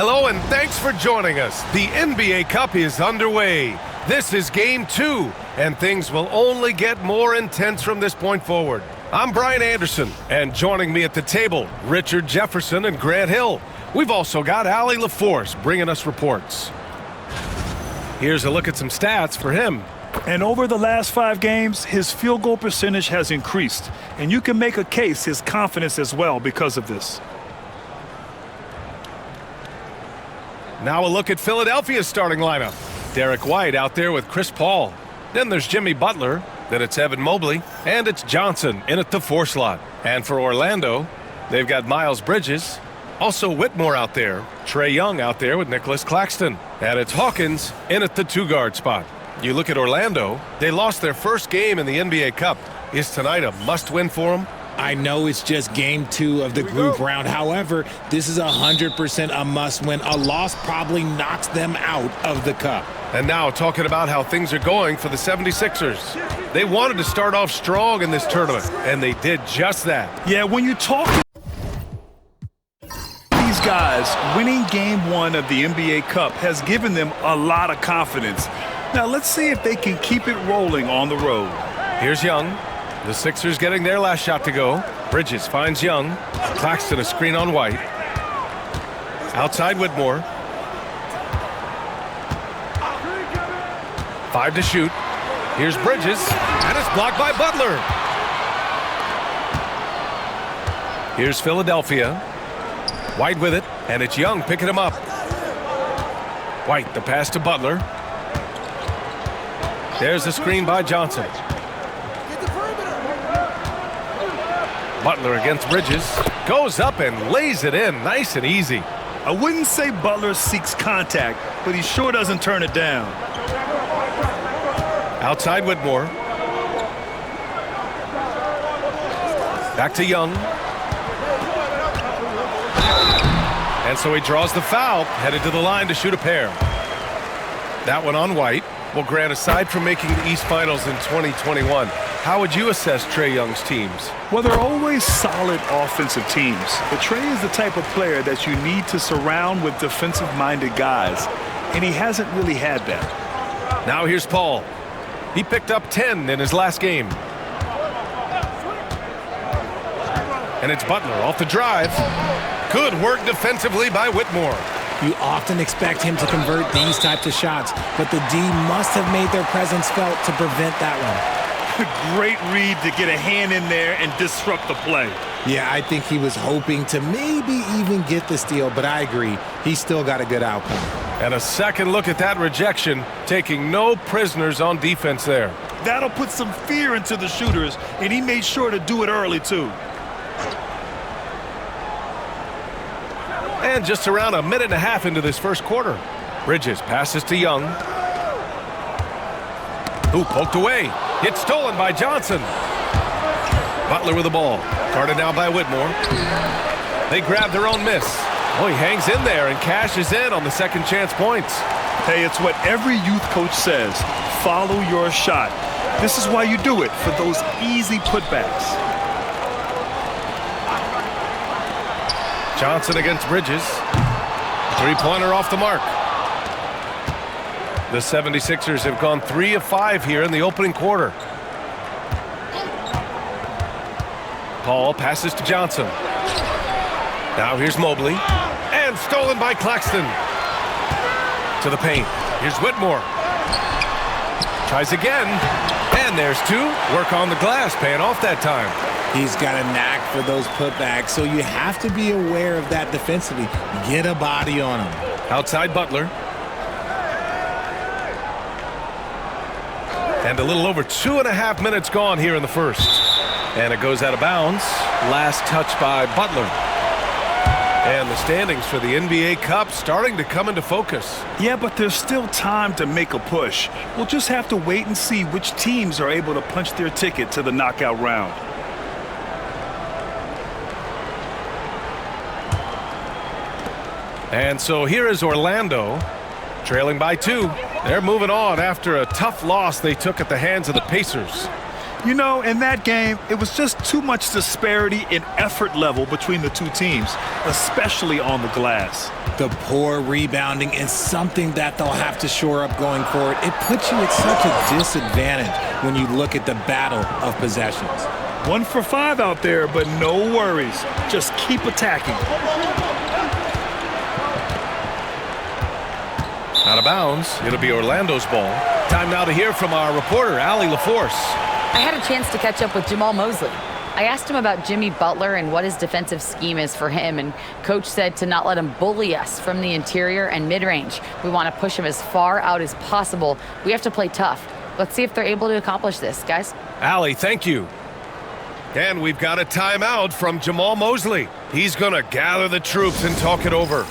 Hello and thanks for joining us. The NBA Cup is underway. This is Game 2, and things will only get more intense from this point forward. I'm Brian Anderson, and joining me at the table, Richard Jefferson and Grant Hill. We've also got Allie LaForce bringing us reports. Here's a look at some stats for him. And over the last 5 games, his field goal percentage has increased. And you can make a case his confidence as well because of this. Now a look at Philadelphia's starting lineup. Derek White out there with Chris Paul. Then there's Jimmy Butler. Then it's Evan Mobley. And it's Johnson in at the 4 slot. And for Orlando, they've got Miles Bridges. Also Whitmore out there. Trae Young out there with Nicholas Claxton. And it's Hawkins in at the 2-guard spot. You look at Orlando, they lost their first game in the NBA Cup. Is tonight a must-win for them? I know it's just game 2 of the group round. However, this is 100% a must-win. A loss probably knocks them out of the cup. And now talking about how things are going for the 76ers. They wanted to start off strong in this tournament, and they did just that. Yeah, when you talk to these guys, winning game 1 of the NBA Cup has given them a lot of confidence. Now let's see if they can keep it rolling on the road. Here's Young. The Sixers getting their last shot to go. Bridges finds Young. Claxton a screen on White. Outside Whitmore. 5 to shoot. Here's Bridges. And it's blocked by Butler. Here's Philadelphia. White with it. And it's Young picking him up. White, the pass to Butler. There's the screen by Johnson. Butler against Bridges. Goes up and lays it in nice and easy. I wouldn't say Butler seeks contact, but he sure doesn't turn it down. Outside Whitmore. Back to Young. And so he draws the foul, headed to the line to shoot a pair. That one on White. Well, Grant, aside from making the East Finals in 2021, how would you assess Trae Young's teams? Well, they're always solid offensive teams. But Trae is the type of player that you need to surround with defensive-minded guys, and he hasn't really had that. Now here's Paul. He picked up 10 in his last game. And it's Butler off the drive. Good work defensively by Whitmore. You often expect him to convert these types of shots, but the D must have made their presence felt to prevent that one. Great read to get a hand in there and disrupt the play. Yeah, I think he was hoping to maybe even get the steal, but I agree. He still got a good outcome. And a second look at that rejection, taking no prisoners on defense there. That'll put some fear into the shooters, and he made sure to do it early, too. And just around a minute and a half into this first quarter. Bridges passes to Young. Who poked away. It's stolen by Johnson. Butler with the ball. Guarded now by Whitmore. They grab their own miss. Oh, he hangs in there and cashes in on the second chance points. Hey, it's what every youth coach says. Follow your shot. This is why you do it, for those easy putbacks. Johnson against Bridges. 3-pointer off the mark. The 76ers have gone 3 of 5 here in the opening quarter. Paul passes to Johnson. Now here's Mobley. And stolen by Claxton. To the paint. Here's Whitmore. Tries again. And there's 2. Work on the glass, paying off that time. He's got a knack for those putbacks, so you have to be aware of that defensively. Get a body on him. Outside Butler. And a little over 2.5 minutes gone here in the first. And it goes out of bounds. Last touch by Butler. And the standings for the NBA Cup starting to come into focus. Yeah, but there's still time to make a push. We'll just have to wait and see which teams are able to punch their ticket to the knockout round. And so here is Orlando, trailing by 2. They're moving on after a tough loss they took at the hands of the Pacers. You know, in that game, it was just too much disparity in effort level between the two teams, especially on the glass. The poor rebounding is something that they'll have to shore up going forward. It puts you at such a disadvantage when you look at the battle of possessions. 1 for 5 out there, but no worries. Just keep attacking. Out of bounds. It'll be Orlando's ball. Time now to hear from our reporter, Allie LaForce. I had a chance to catch up with Jamal Mosley. I asked him about Jimmy Butler and what his defensive scheme is for him, and Coach said to not let him bully us from the interior and mid-range. We want to push him as far out as possible. We have to play tough. Let's see if they're able to accomplish this, guys. Allie, thank you. And we've got a timeout from Jamal Mosley. He's going to gather the troops and talk it over.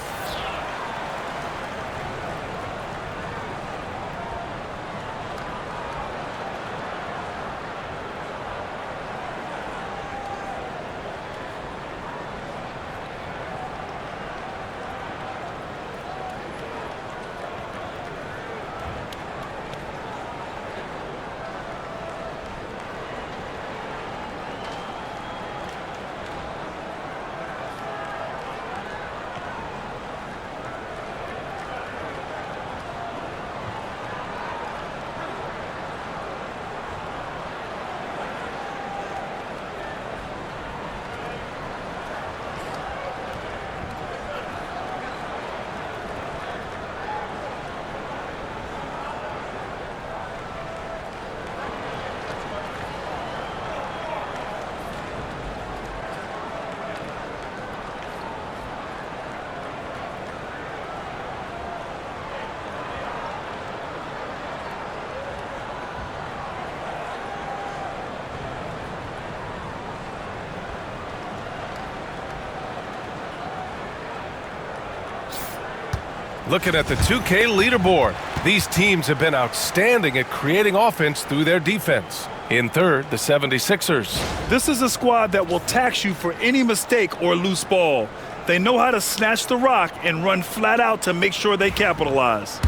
Looking at the 2K leaderboard, these teams have been outstanding at creating offense through their defense. In third, the 76ers. This is a squad that will tax you for any mistake or loose ball. They know how to snatch the rock and run flat out to make sure they capitalize.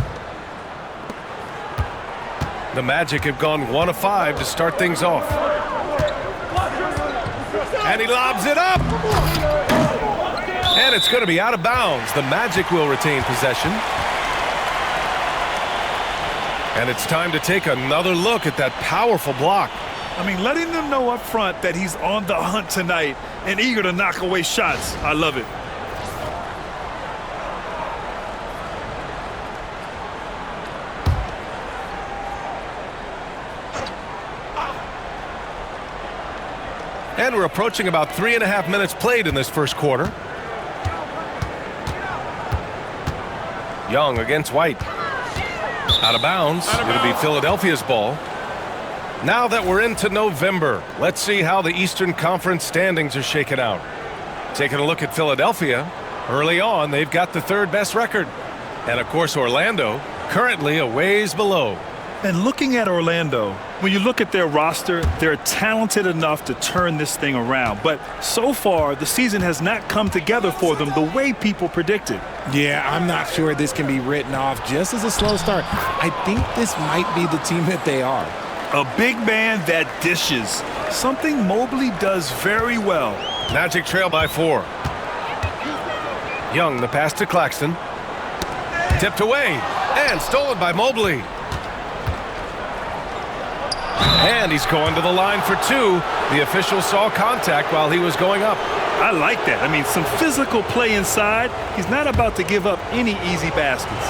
The Magic have gone 1 of 5 to start things off. And he lobs it up! And it's going to be out of bounds. The Magic will retain possession. And it's time to take another look at that powerful block. I mean, letting them know up front that he's on the hunt tonight and eager to knock away shots. I love it. And we're approaching about 3.5 minutes played in this first quarter. Young against White. Out of bounds. It'll be Philadelphia's ball. Now that we're into November, let's see how the Eastern Conference standings are shaken out. Taking a look at Philadelphia, early on they've got the third best record. And of course Orlando, currently a ways below. And looking at Orlando, when you look at their roster, they're talented enough to turn this thing around. But so far, the season has not come together for them the way people predicted. Yeah, I'm not sure this can be written off just as a slow start. I think this might be the team that they are. A big man that dishes, something Mobley does very well. Magic trail by 4. Young, the pass to Claxton. Tipped away and stolen by Mobley. And he's going to the line for 2. The official saw contact while he was going up. I like that. I mean, some physical play inside. He's not about to give up any easy baskets.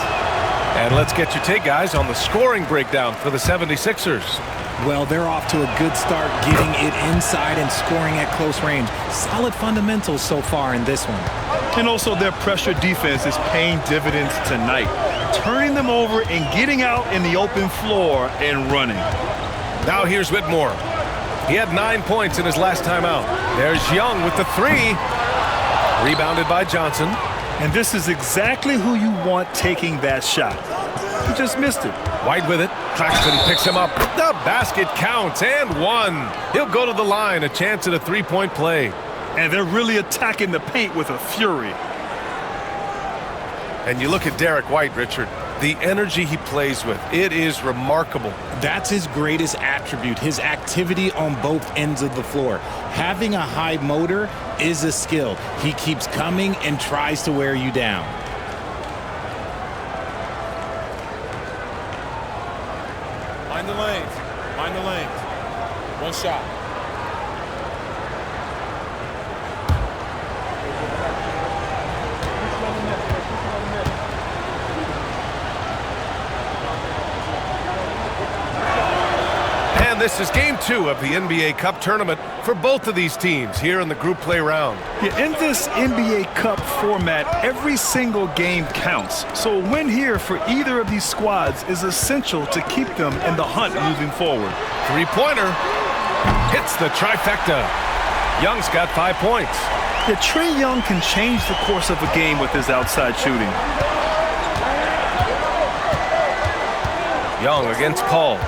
And let's get your take, guys, on the scoring breakdown for the 76ers. Well, they're off to a good start getting it inside and scoring at close range. Solid fundamentals so far in this one. And also their pressure defense is paying dividends tonight. Turning them over and getting out in the open floor and running. Now here's Whitmore. He had 9 points in his last time out. There's Young with the 3. Rebounded by Johnson. And this is exactly who you want taking that shot. He just missed it. White with it. Claxton picks him up. The basket counts and 1. He'll go to the line. A chance at a 3-point play. And they're really attacking the paint with a fury. And you look at Derek White, Richard. The energy he plays with, it is remarkable. That's his greatest attribute, his activity on both ends of the floor. Having a high motor is a skill. He keeps coming and tries to wear you down. Mind the lanes. Mind the lanes. One shot. And this is game 2 of the NBA Cup tournament for both of these teams here in the group play round. Yeah, in this NBA Cup format, every single game counts. So a win here for either of these squads is essential to keep them in the hunt moving forward. Three-pointer hits the trifecta. Young's got 5 points. Yeah, Trae Young can change the course of a game with his outside shooting. Young against Paul.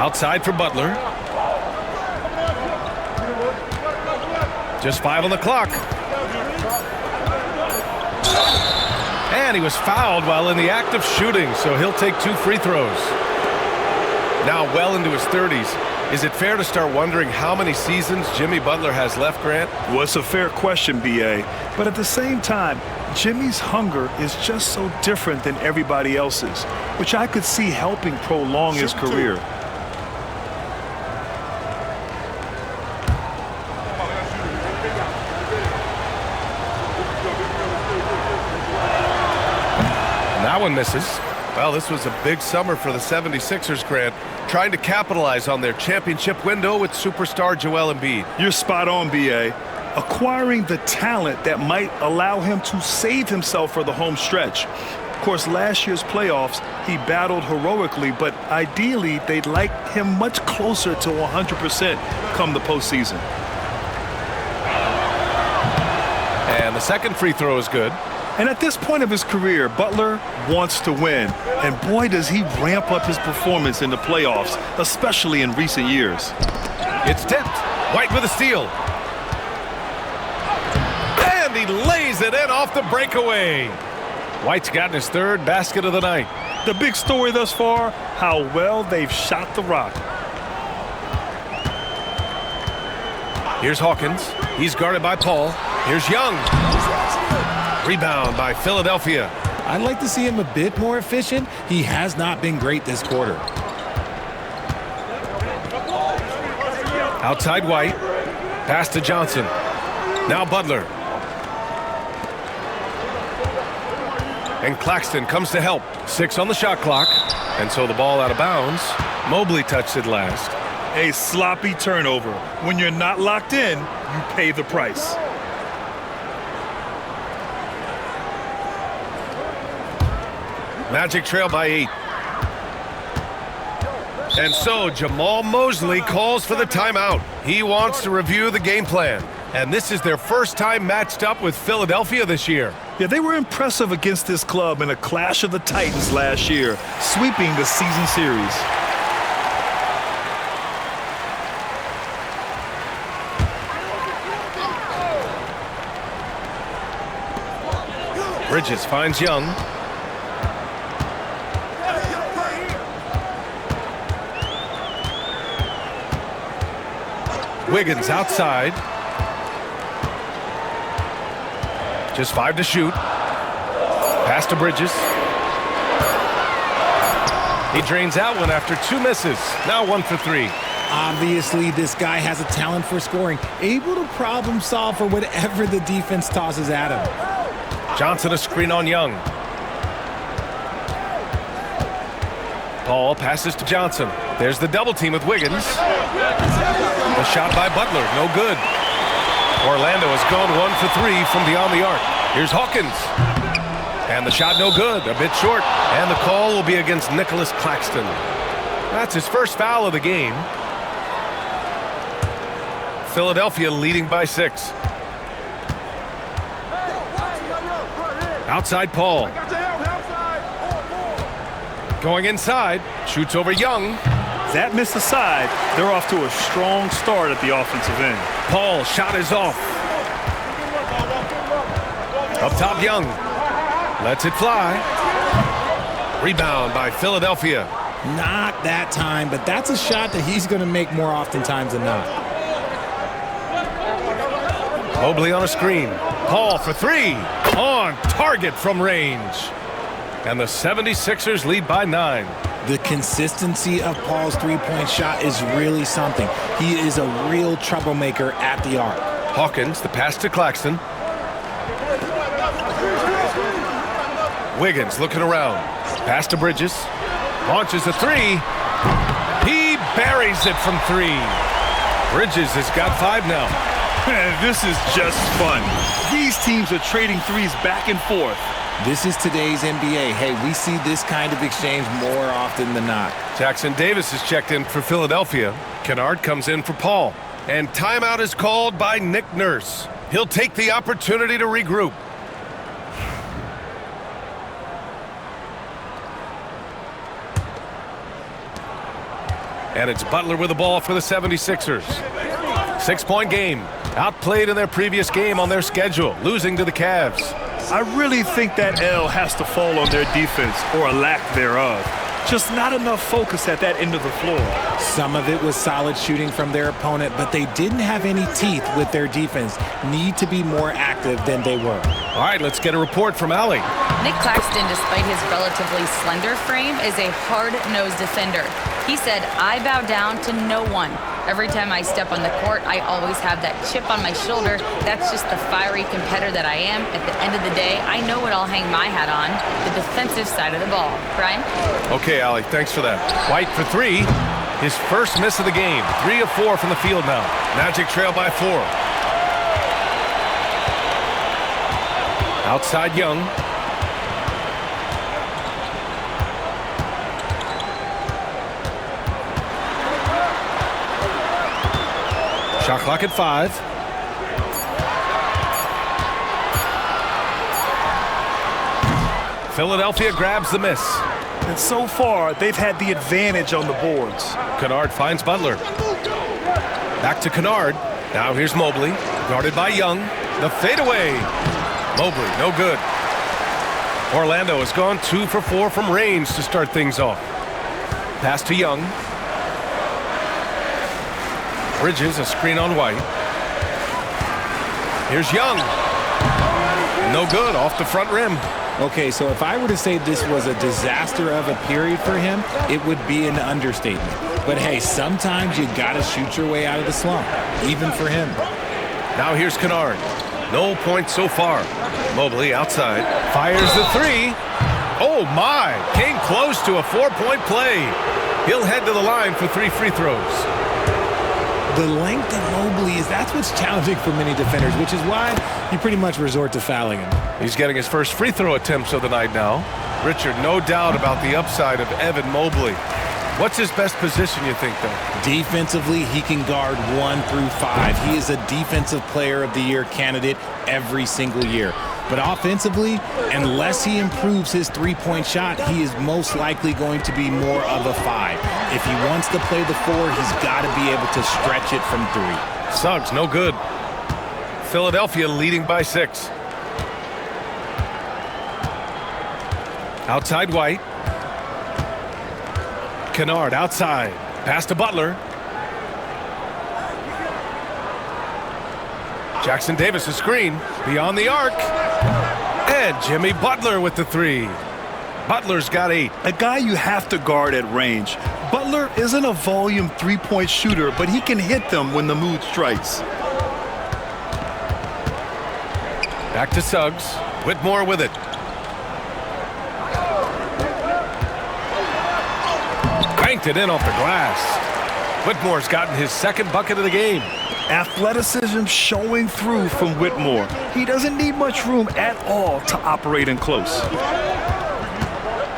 Outside for Butler. Just 5 on the clock. And he was fouled while in the act of shooting, so he'll take 2 free throws. Now well into his 30s. Is it fair to start wondering how many seasons Jimmy Butler has left, Grant? Well, it's a fair question, B.A. But at the same time, Jimmy's hunger is just so different than everybody else's, which I could see helping prolong his career. That one misses. Well, this was a big summer for the 76ers, Grant, trying to capitalize on their championship window with superstar Joel Embiid. You're spot on, B.A. Acquiring the talent that might allow him to save himself for the home stretch. Of course, last year's playoffs, he battled heroically, but ideally, they'd like him much closer to 100% come the postseason. And the second free throw is good. And at this point of his career, Butler wants to win. And boy, does he ramp up his performance in the playoffs, especially in recent years. It's tipped. White with a steal. And he lays it in off the breakaway. White's gotten his 3rd basket of the night. The big story thus far, how well they've shot the rock. Here's Hawkins. He's guarded by Paul. Here's Young. Rebound by Philadelphia. I'd like to see him a bit more efficient. He has not been great this quarter. Outside White. Pass to Johnson. Now Butler. And Claxton comes to help. 6 on the shot clock. And so the ball out of bounds. Mobley touched it last. A sloppy turnover. When you're not locked in, you pay the price. Magic trail by 8. And so Jamal Mosley calls for the timeout. He wants to review the game plan. And this is their first time matched up with Philadelphia this year. Yeah, they were impressive against this club in a clash of the Titans last year, sweeping the season series. Bridges finds Young. Wiggins outside. Just 5 to shoot. Pass to Bridges. He drains out one after 2 misses. Now 1 for 3. Obviously, this guy has a talent for scoring, able to problem solve for whatever the defense tosses at him. Johnson a screen on Young. Paul passes to Johnson. There's the double team with Wiggins. The shot by Butler, no good. Orlando has gone 1 for 3 from beyond the arc. Here's Hawkins. And the shot no good, a bit short. And the call will be against Nicholas Claxton. That's his first foul of the game. Philadelphia leading by 6. Outside Paul. Going inside, shoots over Young. That missed aside, they're off to a strong start at the offensive end. Paul, shot is off. Up top, Young. Lets it fly. Rebound by Philadelphia. Not that time, but that's a shot that he's going to make more oftentimes than not. Mobley on a screen. Paul for three. On target from range. And the 76ers lead by 9. The consistency of Paul's three-point shot is really something. He is a real troublemaker at the arc. Hawkins, the pass to Claxton. Wiggins looking around. Pass to Bridges. Launches a three. He buries it from 3. Bridges has got 5 now. This is just fun. These teams are trading threes back and forth. This is today's NBA. Hey, we see this kind of exchange more often than not. Jackson Davis is checked in for Philadelphia. Kennard comes in for Paul. And timeout is called by Nick Nurse. He'll take the opportunity to regroup. And it's Butler with the ball for the 76ers. 6-point game. Outplayed in their previous game on their schedule, losing to the Cavs. I really think that L has to fall on their defense, or a lack thereof. Just not enough focus at that end of the floor. Some of it was solid shooting from their opponent, but they didn't have any teeth with their defense. Need to be more active than they were. All right, let's get a report from Allie. Nick Claxton, despite his relatively slender frame, is a hard-nosed defender. He said, "I bow down to no one. Every time I step on the court, I always have that chip on my shoulder. That's just the fiery competitor that I am. At the end of the day, I know what I'll hang my hat on, the defensive side of the ball." Brian? Okay, Allie, thanks for that. White for 3. His first miss of the game. 3 of 4 from the field now. Magic trail by 4. Outside Young. Shot clock at 5. Philadelphia grabs the miss. And so far, they've had the advantage on the boards. Kennard finds Butler. Back to Kennard. Now here's Mobley, guarded by Young. The fadeaway. Mobley, no good. Orlando has gone 2 for 4 from range to start things off. Pass to Young. Bridges, a screen on White. Here's Young. No good, off the front rim. Okay, so if I were to say this was a disaster of a period for him, it would be an understatement. But hey, sometimes you gotta shoot your way out of the slump, even for him. Now here's Kennard. No points so far. Mobley outside. Fires the 3. Oh my! Came close to a 4-point play. He'll head to the line for 3 free throws. The length of Mobley that's what's challenging for many defenders, which is why you pretty much resort to fouling him. He's getting his first free throw attempts of the night now. Richard, no doubt about the upside of Evan Mobley. What's his best position, you think, though? Defensively, he can guard 1 through 5. He is a Defensive Player of the Year candidate every single year. But offensively, unless he improves his three-point shot, he is most likely going to be more of a 5. If he wants to play the 4, he's got to be able to stretch it from 3. Suggs, no good. Philadelphia leading by 6. Outside White. Kennard outside. Pass to Butler. Jackson Davis a screen. Beyond the arc. And Jimmy Butler with the 3. Butler's got 8. A guy you have to guard at range. Butler isn't a volume three-point shooter, but he can hit them when the mood strikes. Back to Suggs. Whitmore with it. Banked it in off the glass. Whitmore's gotten his second bucket of the game. Athleticism showing through from Whitmore. He doesn't need much room at all to operate in close.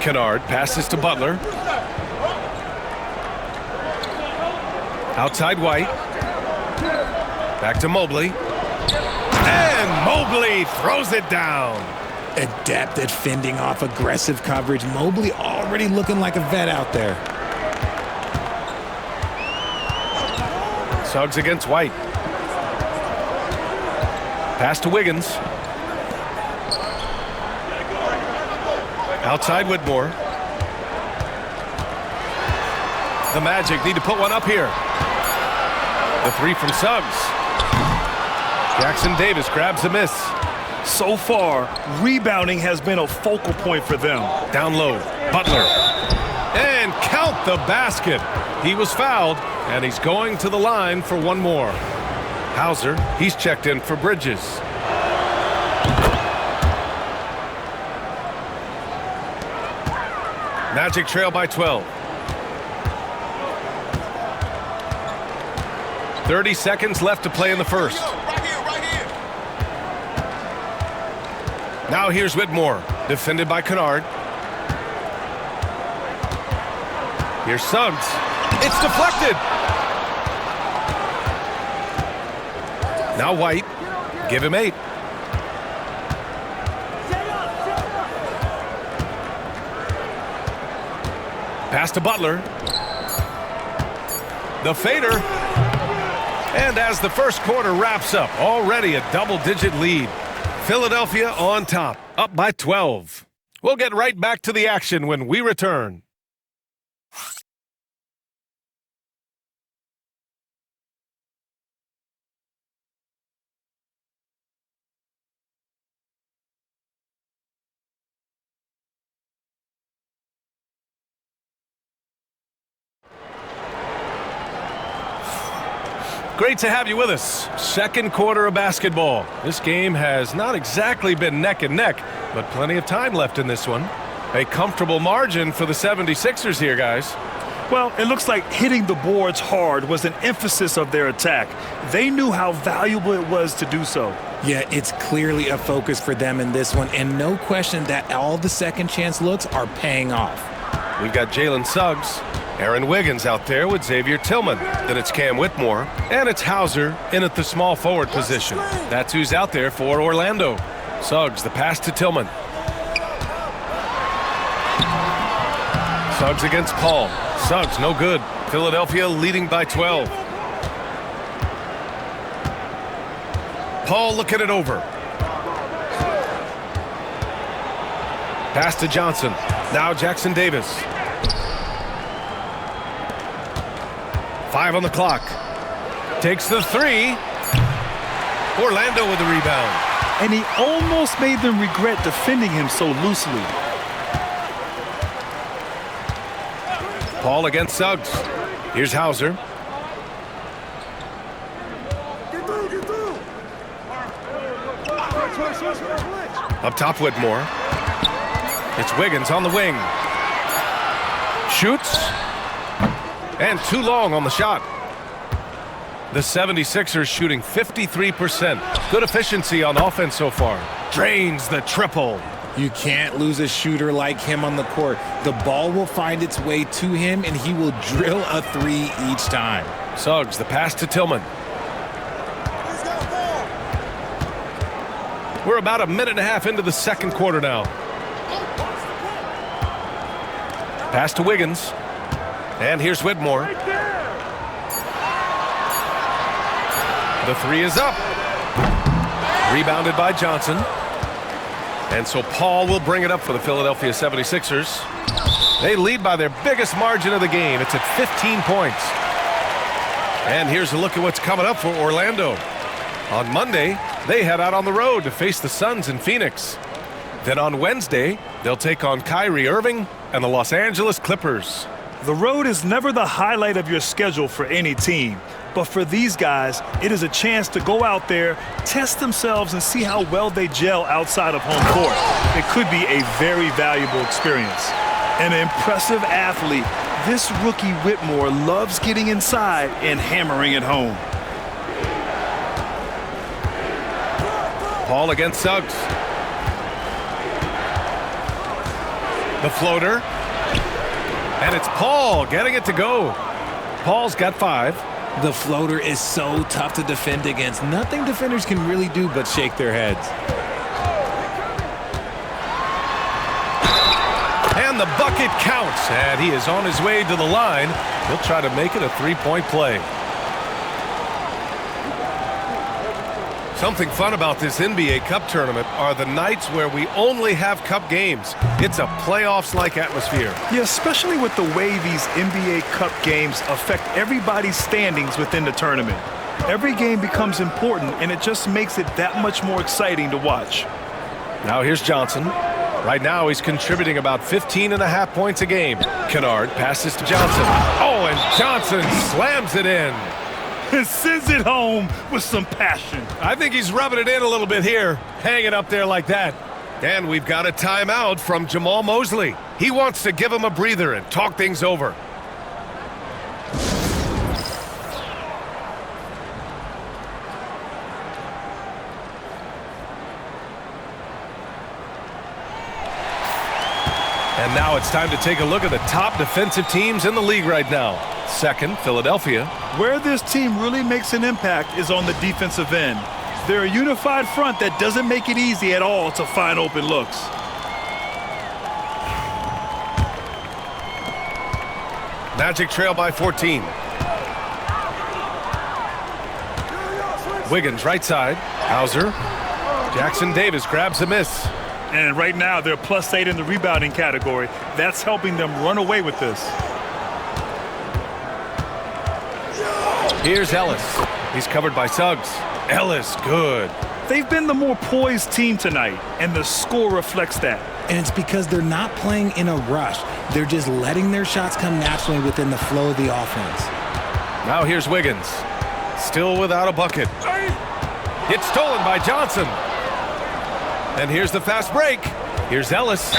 Kennard passes to Butler. Outside White. Back to Mobley. And Mobley throws it down. Adept at fending off aggressive coverage. Mobley already looking like a vet out there. Suggs against White. Pass to Wiggins. Outside Whitmore. The Magic need to put one up here. The three from Suggs. Jackson Davis grabs a miss. So far, rebounding has been a focal point for them. Down low, Butler. And count the basket. He was fouled, and he's going to the line for one more. Hauser, he's checked in for Bridges. Magic trail by 12. 30 seconds left to play in the first. Now here's Whitmore, defended by Kennard. Here's Suggs. It's deflected. Now White. Give him 8. Pass to Butler. The fader. And as the first quarter wraps up, already a double-digit lead. Philadelphia on top, up by 12. We'll get right back to the action when we return. Great to have you with us. Second quarter of basketball. This game has not exactly been neck and neck, but plenty of time left in this one. A comfortable margin for the 76ers here, guys. Well, it looks like hitting the boards hard was an emphasis of their attack. They knew how valuable it was to do so. Yeah, it's clearly a focus for them in this one, and no question that all the second chance looks are paying off. We've got Jalen Suggs, Aaron Wiggins out there with Xavier Tillman. Then it's Cam Whitmore, and it's Hauser in at the small forward position. That's who's out there for Orlando. Suggs, the pass to Tillman. Suggs against Paul. Suggs, no good. Philadelphia leading by 12. Paul looking it over. Pass to Johnson. Now Jackson Davis. 5 on the clock. Takes the 3. Orlando with the rebound. And he almost made them regret defending him so loosely. Paul against Suggs. Here's Hauser. Up top, Whitmore. It's Wiggins on the wing. Shoots. And too long on the shot. The 76ers shooting 53%. Good efficiency on offense so far. Drains the triple. You can't lose a shooter like him on the court. The ball will find its way to him, and he will drill a 3 each time. Suggs, the pass to Tillman. We're about a minute and a half into the second quarter now. Pass to Wiggins. And here's Whitmore. The 3 is up. Rebounded by Johnson. And so Paul will bring it up for the Philadelphia 76ers. They lead by their biggest margin of the game. It's at 15 points. And here's a look at what's coming up for Orlando. On Monday, they head out on the road to face the Suns in Phoenix. Then on Wednesday, they'll take on Kyrie Irving and the Los Angeles Clippers. The road is never the highlight of your schedule for any team. But for these guys, it is a chance to go out there, test themselves, and see how well they gel outside of home court. It could be a very valuable experience. An impressive athlete, this rookie Whitmore loves getting inside and hammering it home. Paul against Suggs. The floater. And it's Paul getting it to go. Paul's got 5. The floater is so tough to defend against. Nothing defenders can really do but shake their heads. And the bucket counts. And he is on his way to the line. He'll try to make it a 3-point play. Something fun about this NBA Cup tournament are the nights where we only have Cup games. It's a playoffs-like atmosphere. Yeah, especially with the way these NBA Cup games affect everybody's standings within the tournament. Every game becomes important, and it just makes it that much more exciting to watch. Now here's Johnson. Right now he's contributing about 15.5 points a game. Kennard passes to Johnson. Oh, and Johnson slams it in. And sends it home with some passion. I think he's rubbing it in a little bit here, hanging up there like that. And we've got a timeout from Jamal Mosley. He wants to give him a breather and talk things over. And now it's time to take a look at the top defensive teams in the league right now. Second, Philadelphia. Where this team really makes an impact is on the defensive end. They're a unified front that doesn't make it easy at all to find open looks. Magic trail by 14. Wiggins right side. Hauser. Jackson Davis grabs a miss. And right now they're +8 in the rebounding category. That's helping them run away with this. Here's Ellis. He's covered by Suggs. Ellis, good. They've been the more poised team tonight, and the score reflects that. And it's because they're not playing in a rush. They're just letting their shots come naturally within the flow of the offense. Now here's Wiggins. Still without a bucket. It's stolen by Johnson. And here's the fast break. Here's Ellis.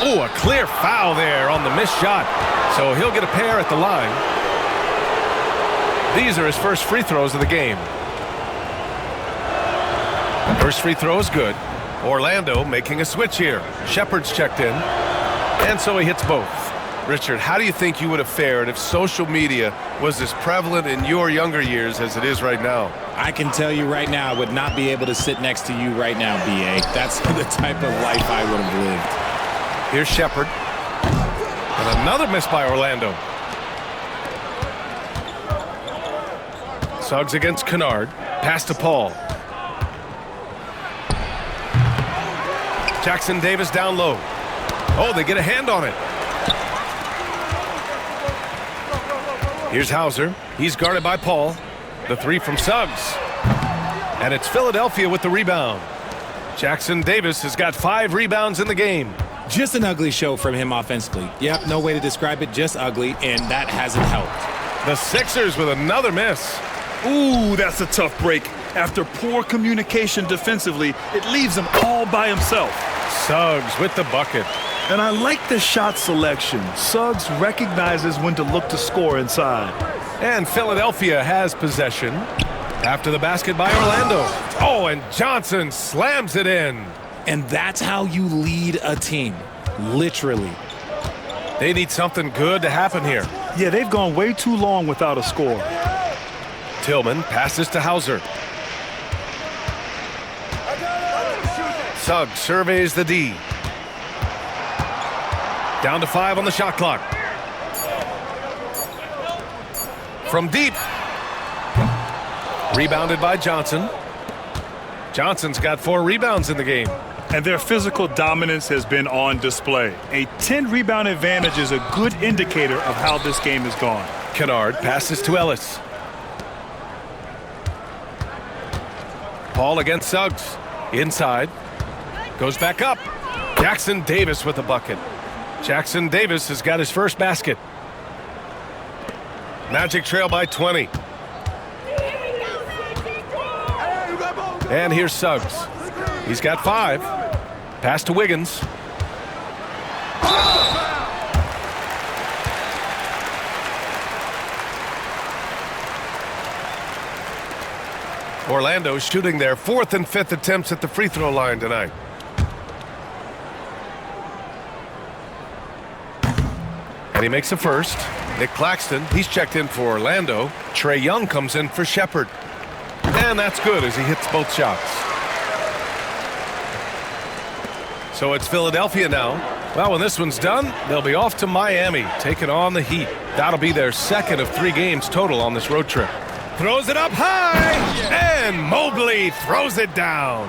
Oh, a clear foul there on the missed shot. So he'll get a pair at the line. These are his first free throws of the game. First free throw is good. Orlando making a switch here. Shepard's checked in. And so he hits both. Richard, how do you think you would have fared if social media was as prevalent in your younger years as it is right now? I can tell you right now, I would not be able to sit next to you right now, B.A. That's the type of life I would have lived. Here's Shepard. And another miss by Orlando. Suggs against Kennard. Pass to Paul. Jackson Davis down low. Oh, they get a hand on it. Here's Hauser. He's guarded by Paul. The three from Suggs. And it's Philadelphia with the rebound. Jackson Davis has got 5 rebounds in the game. Just an ugly show from him offensively. Yep, no way to describe it, just ugly, and that hasn't helped. The Sixers with another miss. Ooh, that's a tough break. After poor communication defensively, it leaves him all by himself. Suggs with the bucket. And I like the shot selection. Suggs recognizes when to look to score inside. And Philadelphia has possession. After the basket by Orlando. Oh, and Johnson slams it in. And that's how you lead a team, literally. They need something good to happen here. Yeah, they've gone way too long without a score. Tillman passes to Hauser. Suggs surveys the D. Down to 5 on the shot clock. From deep. Rebounded by Johnson. Johnson's got 4 rebounds in the game. And their physical dominance has been on display. A 10-rebound advantage is a good indicator of how this game has gone. Kennard passes to Ellis. Paul against Suggs. Inside. Goes back up. Jackson Davis with the bucket. Jackson Davis has got his first basket. Magic trail by 20. And here's Suggs. He's got 5. Pass to Wiggins. Orlando shooting their 4th and 5th attempts at the free throw line tonight. And he makes a first. Nick Claxton, he's checked in for Orlando. Trae Young comes in for Shepard. And that's good as he hits both shots. So it's Philadelphia now. Well, when this one's done, they'll be off to Miami, taking on the Heat. That'll be their 2nd of 3 games total on this road trip. throws it up high, and Mobley throws it down.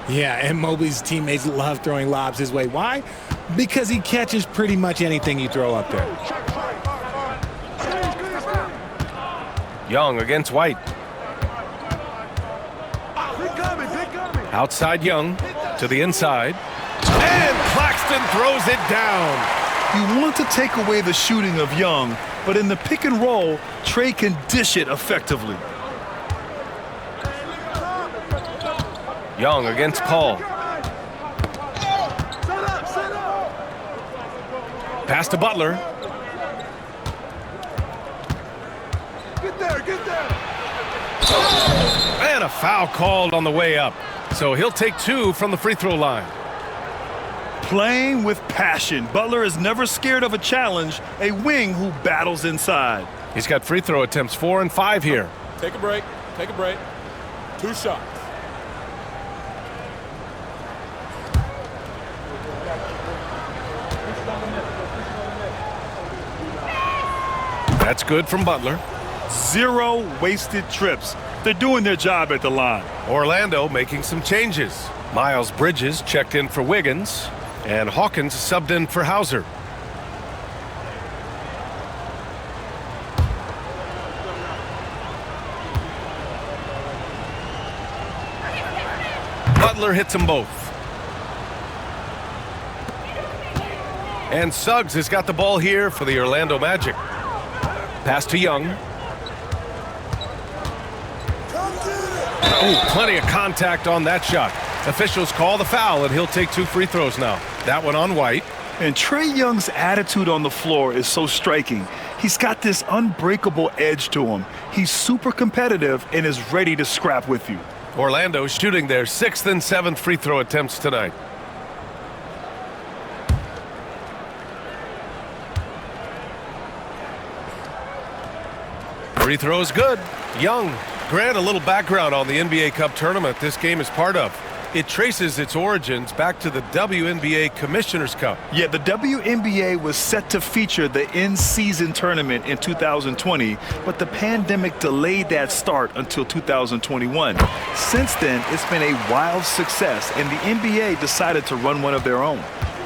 Yeah, and Mobley's teammates love throwing lobs his way. Why? Because he catches pretty much anything you throw up there. Young against White. Outside Young to the inside. And Claxton throws it down. You want to take away the shooting of Young, but in the pick and roll, Trey can dish it effectively. Young against Paul. Pass to Butler. Get there. And a foul called on the way up. So he'll take 2 from the free throw line. Playing with passion. Butler is never scared of a challenge, a wing who battles inside. He's got free throw attempts 4 and 5 here. Take a break. 2 shots. That's good from Butler. 0 wasted trips. They're doing their job at the line. Orlando making some changes. Miles Bridges checked in for Wiggins, and Hawkins subbed in for Hauser. Butler hits them both. And Suggs has got the ball here for the Orlando Magic. Pass to Young. Oh, plenty of contact on that shot. Officials call the foul, and he'll take 2 free throws now. That one on White. And Trey Young's attitude on the floor is so striking. He's got this unbreakable edge to him. He's super competitive and is ready to scrap with you. Orlando shooting their 6th and 7th free throw attempts tonight. Free throw is good. Young. Grant, a little background on the NBA Cup tournament this game is part of. It traces its origins back to the WNBA Commissioner's Cup. Yeah, the WNBA was set to feature the in-season tournament in 2020, but the pandemic delayed that start until 2021. Since then, it's been a wild success, and the NBA decided to run one of their own.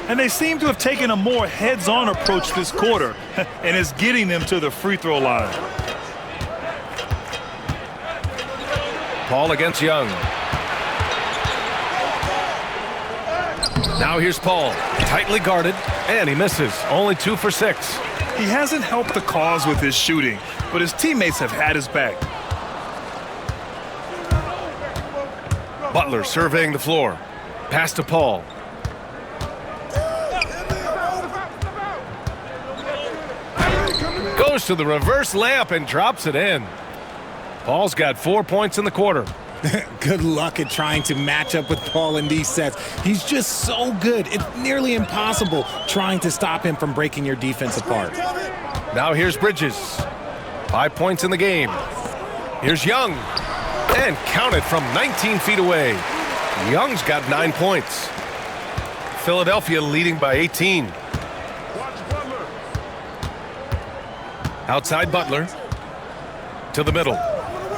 And they seem to have taken a more heads-on approach this quarter, and it's getting them to the free throw line. Paul against Young. Now here's Paul, tightly guarded, and he misses. Only 2 for 6. He hasn't helped the cause with his shooting, but his teammates have had his back. Butler surveying the floor. Pass to Paul. Goes to the reverse layup and drops it in. Paul's got 4 points in the quarter. Good luck at trying to match up with Paul in these sets. He's just so good. It's nearly impossible trying to stop him from breaking your defense apart. Now here's Bridges. 5 points in the game. Here's Young. And counted from 19 feet away. Young's got 9 points. Philadelphia leading by 18. Outside Butler. To the middle.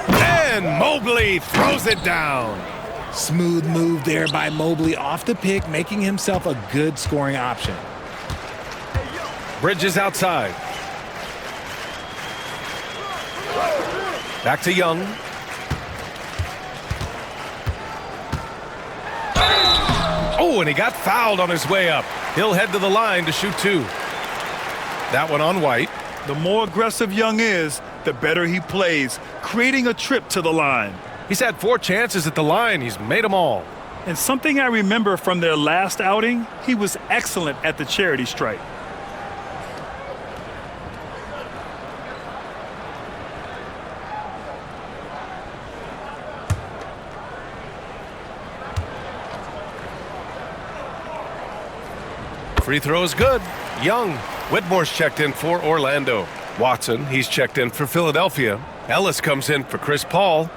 And Mobley throws it down. Smooth move there by Mobley off the pick, making himself a good scoring option. Bridges outside. Back to Young. Oh, and he got fouled on his way up. He'll head to the line to shoot 2. That one on White. The more aggressive Young is, the better he plays, creating a trip to the line. He's had 4 chances at the line. He's made them all. And something I remember from their last outing, he was excellent at the charity stripe. Free throw is good. Young. Whitmore's checked in for Orlando. Watson, he's checked in for Philadelphia. Ellis comes in for Chris Paul.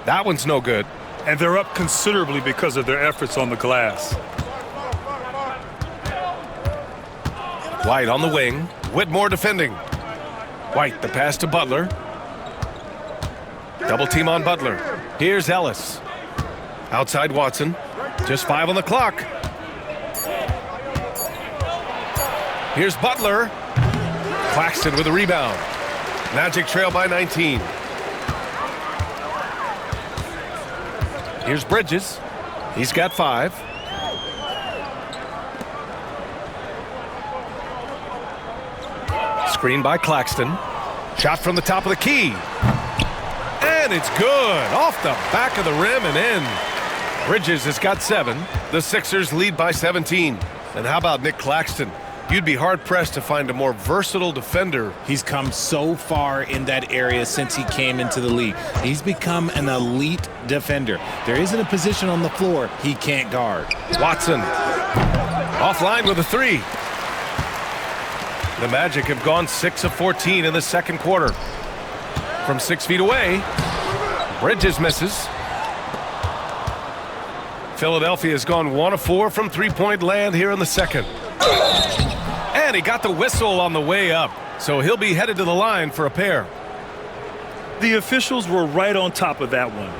That one's no good. And they're up considerably because of their efforts on the glass. White on the wing. Whitmore defending. White, the pass to Butler. Double team on Butler. Here's Ellis. Outside Watson. Just 5 on the clock. Here's Butler. Claxton with a rebound. Magic trail by 19. Here's Bridges. He's got 5. Screen by Claxton. Shot from the top of the key. And it's good. Off the back of the rim and in. Bridges has got 7. The Sixers lead by 17. And how about Nick Claxton? You'd be hard-pressed to find a more versatile defender. He's come so far in that area since he came into the league. He's become an elite defender. There isn't a position on the floor he can't guard. Watson offline with a 3. The Magic have gone 6 of 14 in the second quarter. From 6 feet away, Bridges misses. Philadelphia has gone 1 of 4 from three-point land here in the second. And he got the whistle on the way up, so he'll be headed to the line for a pair. The officials were right on top of that one.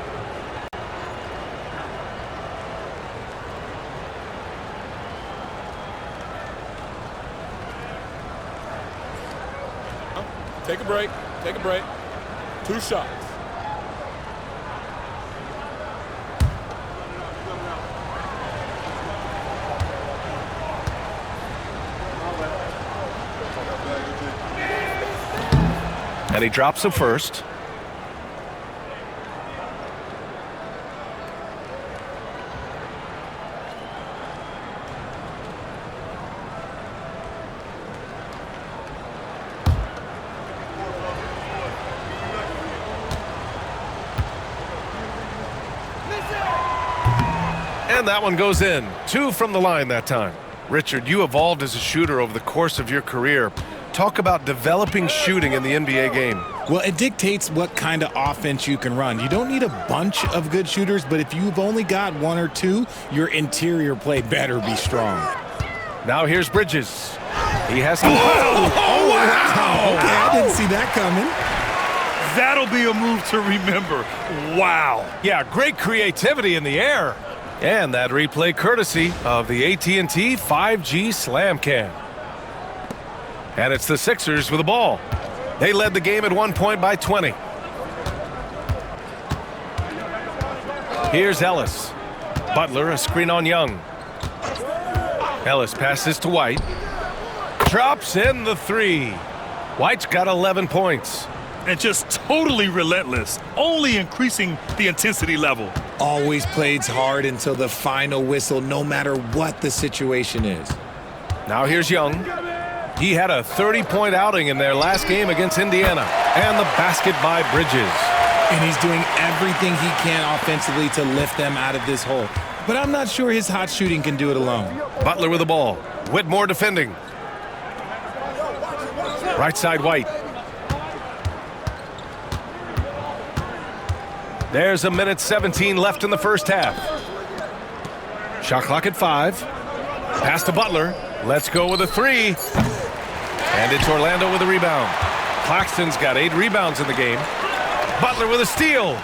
Take a break. Take a break. 2 shots. And he drops the first. And that one goes in. 2 from the line that time. Richard, you evolved as a shooter over the course of your career. Talk about developing shooting in the NBA game. Well, it dictates what kind of offense you can run. You don't need a bunch of good shooters, but if you've only got 1 or 2, your interior play better be strong. Now here's Bridges. He has to... Oh, wow! Okay, I didn't see that coming. That'll be a move to remember. Wow. Yeah, great creativity in the air. And that replay courtesy of the AT&T 5G Slam Cam. And it's the Sixers with the ball. They led the game at 1 point by 20. Here's Ellis. Butler, a screen on Young. Ellis passes to White. Drops in the 3. White's got 11 points. And just totally relentless, only increasing the intensity level. Always plays hard until the final whistle, no matter what the situation is. Now here's Young. He had a 30-point outing in their last game against Indiana. And the basket by Bridges. And he's doing everything he can offensively to lift them out of this hole. But I'm not sure his hot shooting can do it alone. Butler with the ball. Whitmore defending. Right side White. There's 1:17 left in the first half. Shot clock at 5. Pass to Butler. Let's go with a 3. And it's Orlando with a rebound. Claxton's got 8 rebounds in the game. Butler with a steal.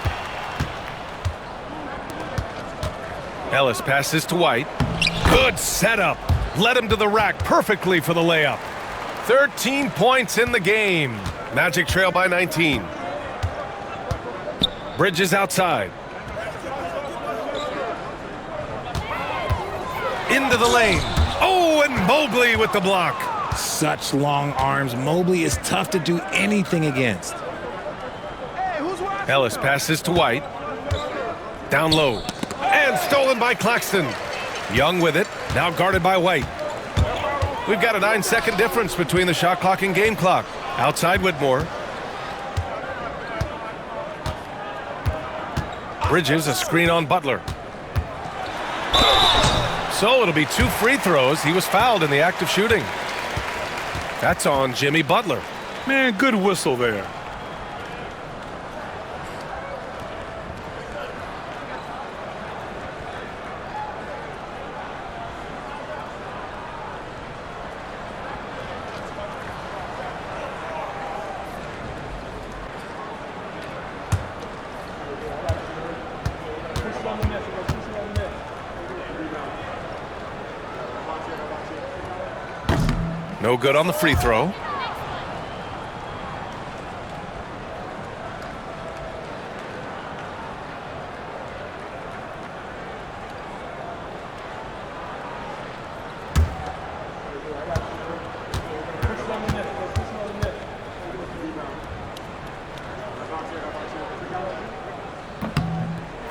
Ellis passes to White. Good setup. Led him to the rack perfectly for the layup. 13 points in the game. Magic trail by 19. Bridges outside. Into the lane. Oh, and Mobley with the block. Such long arms. Mobley is tough to do anything against. Ellis passes to White. Down low. And stolen by Claxton. Young with it. Now guarded by White. We've got a 9-second difference between the shot clock and game clock. Outside Whitmore. Bridges, a screen on Butler. So it'll be 2 free throws. He was fouled in the act of shooting. That's on Jimmy Butler. Man, good whistle there. No good on the free throw.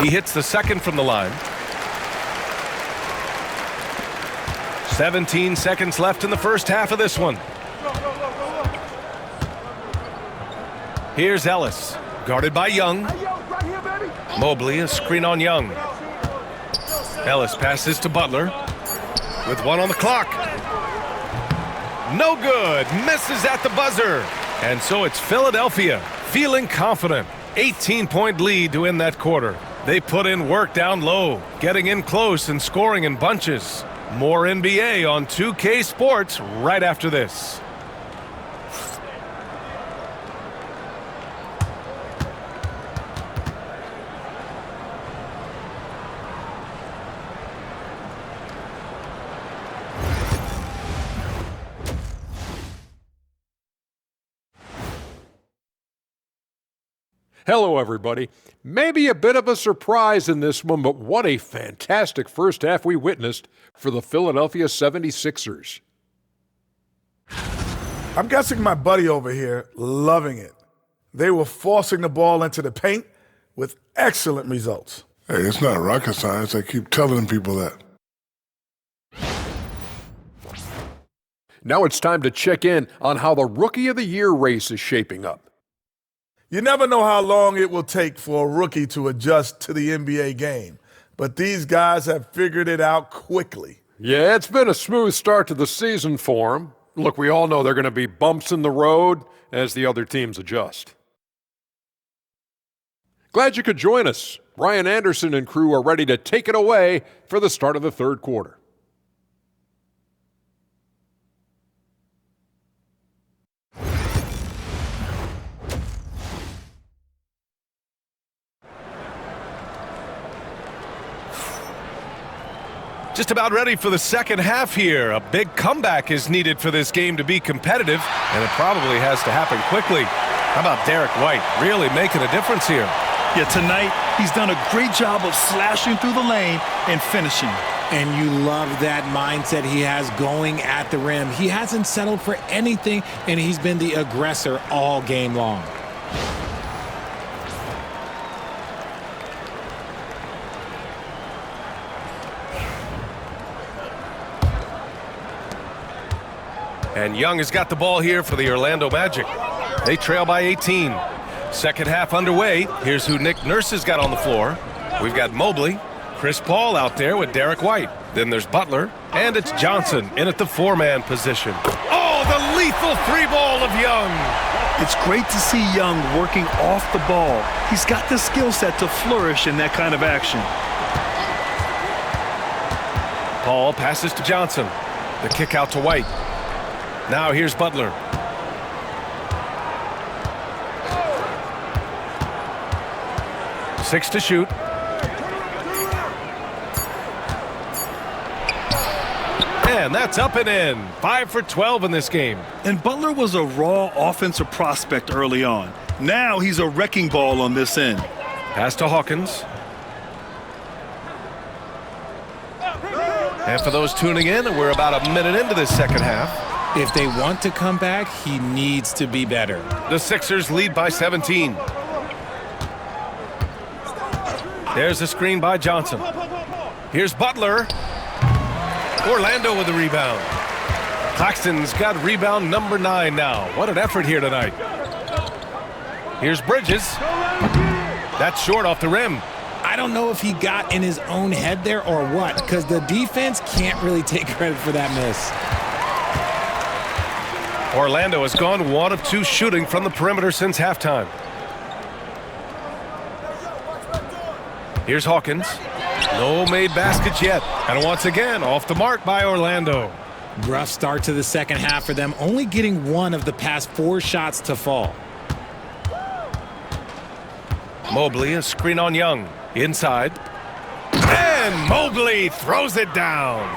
He hits the second from the line. 17 seconds left in the first half of this one. Here's Ellis, guarded by Young. Mobley, a screen on Young. Ellis passes to Butler with 1 on the clock. No good, misses at the buzzer. And so it's Philadelphia feeling confident. 18-point lead to end that quarter. They put in work down low, getting in close and scoring in bunches. More NBA on 2K Sports right after this. Hello, everybody. Maybe a bit of a surprise in this one, but what a fantastic first half we witnessed for the Philadelphia 76ers. I'm guessing my buddy over here loving it. They were forcing the ball into the paint with excellent results. Hey, it's not rocket science. I keep telling people that. Now it's time to check in on how the Rookie of the Year race is shaping up. You never know how long it will take for a rookie to adjust to the NBA game, but these guys have figured it out quickly. Yeah, it's been a smooth start to the season for them. Look, we all know there are going to be bumps in the road as the other teams adjust. Glad you could join us. Ryan Anderson and crew are ready to take it away for the start of the third quarter. Just about ready for the second half here. A big comeback is needed for this game to be competitive, and it probably has to happen quickly. How about Derek White really making a difference here? Yeah, tonight he's done a great job of slashing through the lane and finishing. And you love that mindset he has going at the rim. He hasn't settled for anything, and he's been the aggressor all game long. And Young has got the ball here for the Orlando Magic. They trail by 18. Second half underway. Here's who Nick Nurse has got on the floor. We've got Mobley, Chris Paul out there with Derek White. Then there's Butler, and it's Johnson in at the four-man position. Oh, the lethal three ball of Young. It's great to see Young working off the ball. He's got the skill set to flourish in that kind of action. Paul passes to Johnson. The kick out to White. Now here's Butler. Six to shoot. And that's up and in. 5 for 12 in this game. And Butler was a raw offensive prospect early on. Now he's a wrecking ball on this end. Pass to Hawkins. And for those tuning in, we're about a minute into this second half. If they want to come back, he needs to be better. The Sixers lead by 17. There's a screen by Johnson. Here's Butler. Orlando with the rebound. Claxton's got rebound number 9 now. What an effort here tonight. Here's Bridges. That's short off the rim. I don't know if he got in his own head there or what, because the defense can't really take credit for that miss. Orlando has gone 1 of 2 shooting from the perimeter since halftime. Here's Hawkins. No made baskets yet. And once again, off the mark by Orlando. Rough start to the second half for them, only getting 1 of the past 4 shots to fall. Mobley, a screen on Young. Inside. And Mobley throws it down.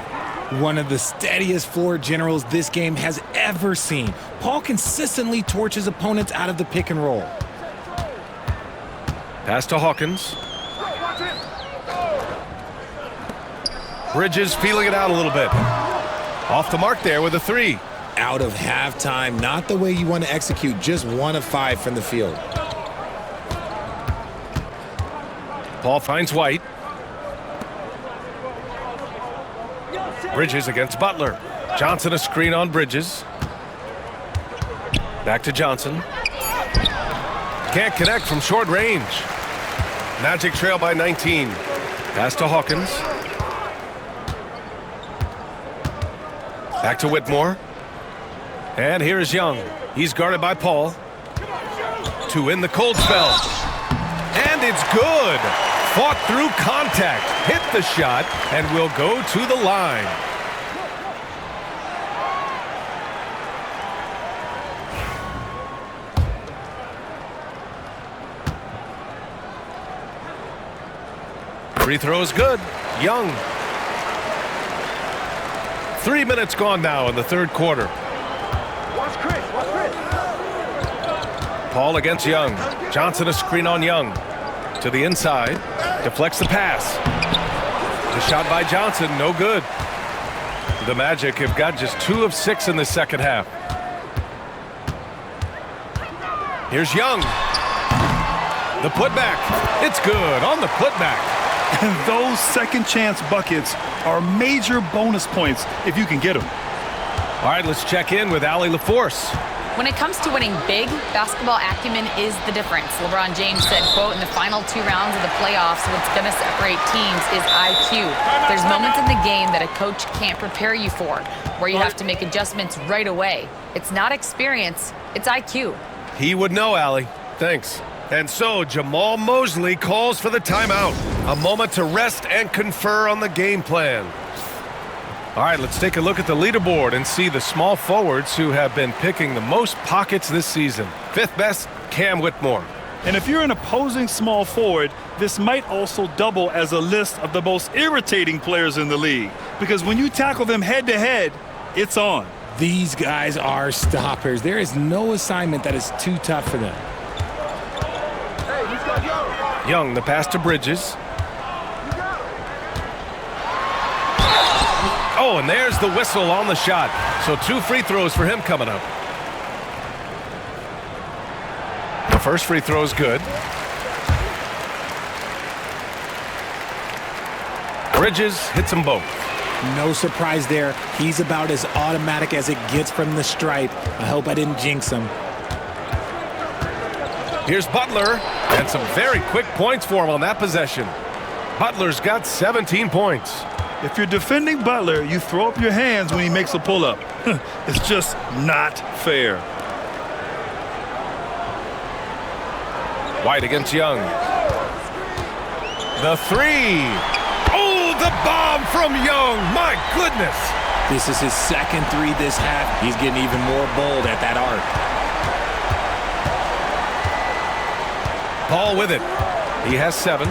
One of the steadiest floor generals this game has ever seen. Paul consistently torches opponents out of the pick and roll. Pass to Hawkins. Bridges feeling it out a little bit. Off the mark there with a 3. Out of halftime, not the way you want to execute, just 1 of 5 from the field. Paul finds White. Bridges against Butler. Johnson a screen on Bridges. Back to Johnson. Can't connect from short range. Magic trail by 19. Pass to Hawkins. Back to Whitmore. And here is Young. He's guarded by Paul. To win the cold spell. And it's good. Fought through contact. Hit the shot and will go to the line. Free throw is good. Young. 3 minutes gone now in the third quarter. Paul against Young. Johnson a screen on Young. To the inside. Deflects the pass. The shot by Johnson, no good. The Magic have got just 2 of 6 in the second half. Here's Young. The putback. It's good on the putback. And those second chance buckets are major bonus points if you can get them. All right, let's check in with Allie LaForce. When it comes to winning big, basketball acumen is the difference. LeBron James said, quote, in the final 2 rounds of the playoffs, what's going to separate teams is IQ. There's moments in the game that a coach can't prepare you for, where you have to make adjustments right away. It's not experience, it's IQ. He would know, Allie. Thanks. And so Jamal Mosley calls for the timeout. A moment to rest and confer on the game plan. All right, let's take a look at the leaderboard and see the small forwards who have been picking the most pockets this season. 5th best, Cam Whitmore. And if you're an opposing small forward, this might also double as a list of the most irritating players in the league. Because when you tackle them head-to-head, it's on. These guys are stoppers. There is no assignment that is too tough for them. Young, the pass to Bridges. Oh, and there's the whistle on the shot. So 2 free throws for him coming up. The first free throw is good. Bridges hits them both. No surprise there. He's about as automatic as it gets from the stripe. I hope I didn't jinx him. Here's Butler, and some very quick points for him on that possession. Butler's got 17 points. If you're defending Butler, you throw up your hands when he makes a pull-up. It's just not fair. White against Young. The 3. Oh, the bomb from Young. My goodness. This is his second 3 this half. He's getting even more bold at that arc. Paul with it. He has 7.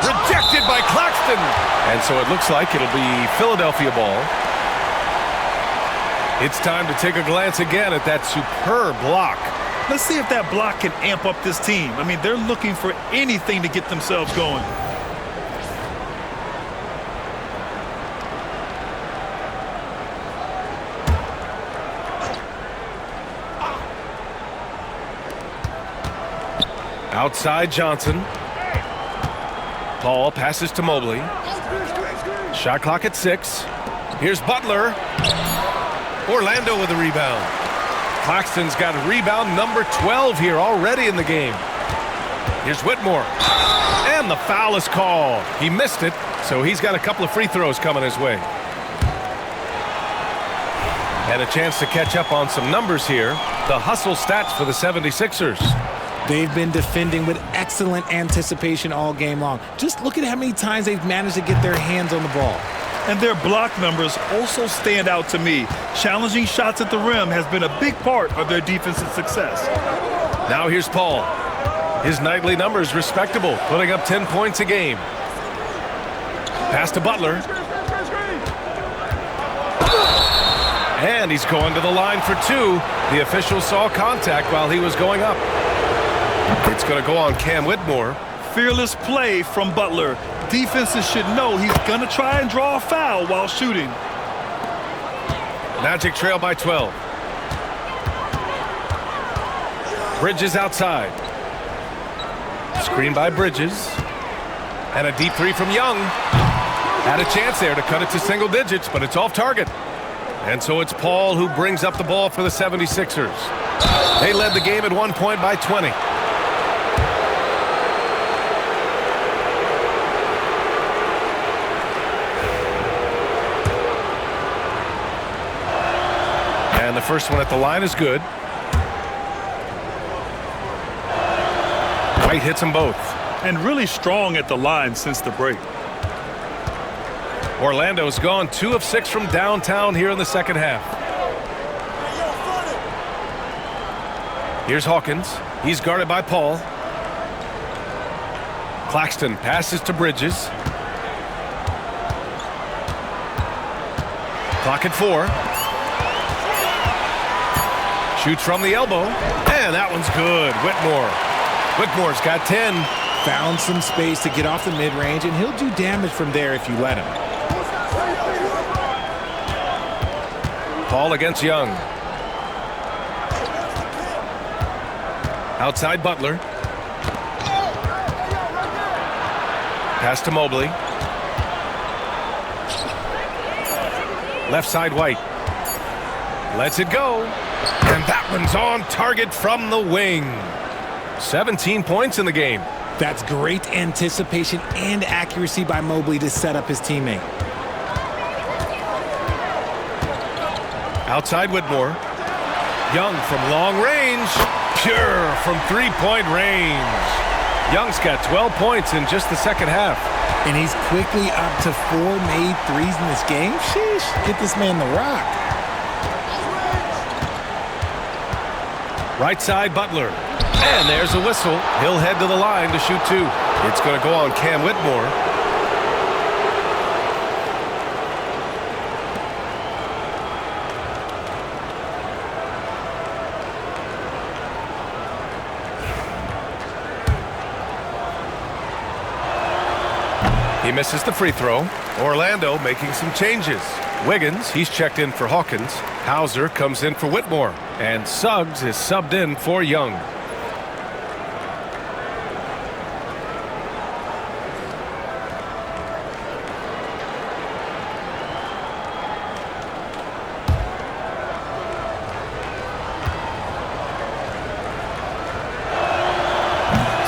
Rejected by Claxton. And so it looks like it'll be Philadelphia ball. It's time to take a glance again at that superb block. Let's see if that block can amp up this team. I mean, they're looking for anything to get themselves going. Outside Johnson. Paul passes to Mobley. Shot clock at 6. Here's Butler. Orlando with a rebound. Claxton's got rebound number 12 here already in the game. Here's Whitmore. And the foul is called. He missed it, so he's got a couple of free throws coming his way. And a chance to catch up on some numbers here. The hustle stats for the 76ers. They've been defending with excellent anticipation all game long. Just look at how many times they've managed to get their hands on the ball. And their block numbers also stand out to me. Challenging shots at the rim has been a big part of their defensive success. Now here's Paul. His nightly numbers respectable, putting up 10 points a game. Pass to Butler. And he's going to the line for two. The official saw contact while he was going up. It's going to go on Cam Whitmore. Fearless play from Butler. Defenses should know he's going to try and draw a foul while shooting. Magic trail by 12. Bridges outside. Screen by Bridges. And a deep three from Young. Had a chance there to cut it to single digits, but it's off target. And so it's Paul who brings up the ball for the 76ers. They led the game at 1 point by 20. And the first one at the line is good. White hits them both. And really strong at the line since the break. Orlando's gone 2 of 6 from downtown here in the second half. Here's Hawkins. He's guarded by Paul. Claxton passes to Bridges. Clock at 4. Shoots from the elbow. And that one's good. Whitmore's got 10. Found some space to get off the mid-range, and he'll do damage from there if you let him. Paul against Young. Outside Butler. Pass to Mobley. Left side White. Lets it go. And that one's on target from the wing. 17 points in the game. That's great anticipation and accuracy by Mobley to set up his teammate. Outside Whitmore. Young from long range. Pure from three-point range. Young's got 12 points in just the second half. And he's quickly up to 4 made threes in this game. Sheesh, get this man the rock. Right side Butler. And there's a whistle. He'll head to the line to shoot 2. It's going to go on Cam Whitmore. He misses the free throw. Orlando making some changes. Wiggins, he's checked in for Hawkins. Hauser comes in for Whitmore. And Suggs is subbed in for Young.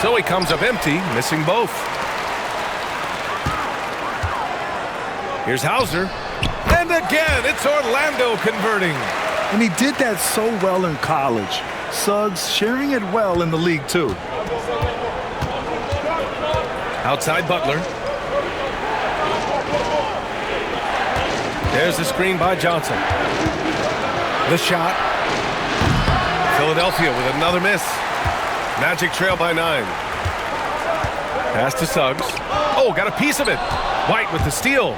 So he comes up empty, missing both. Here's Hauser. And again, it's Orlando converting. And he did that so well in college. Suggs sharing it well in the league, too. Outside Butler. There's the screen by Johnson. The shot. Philadelphia with another miss. Magic trail by 9. Pass to Suggs. Oh, got a piece of it. White with the steal.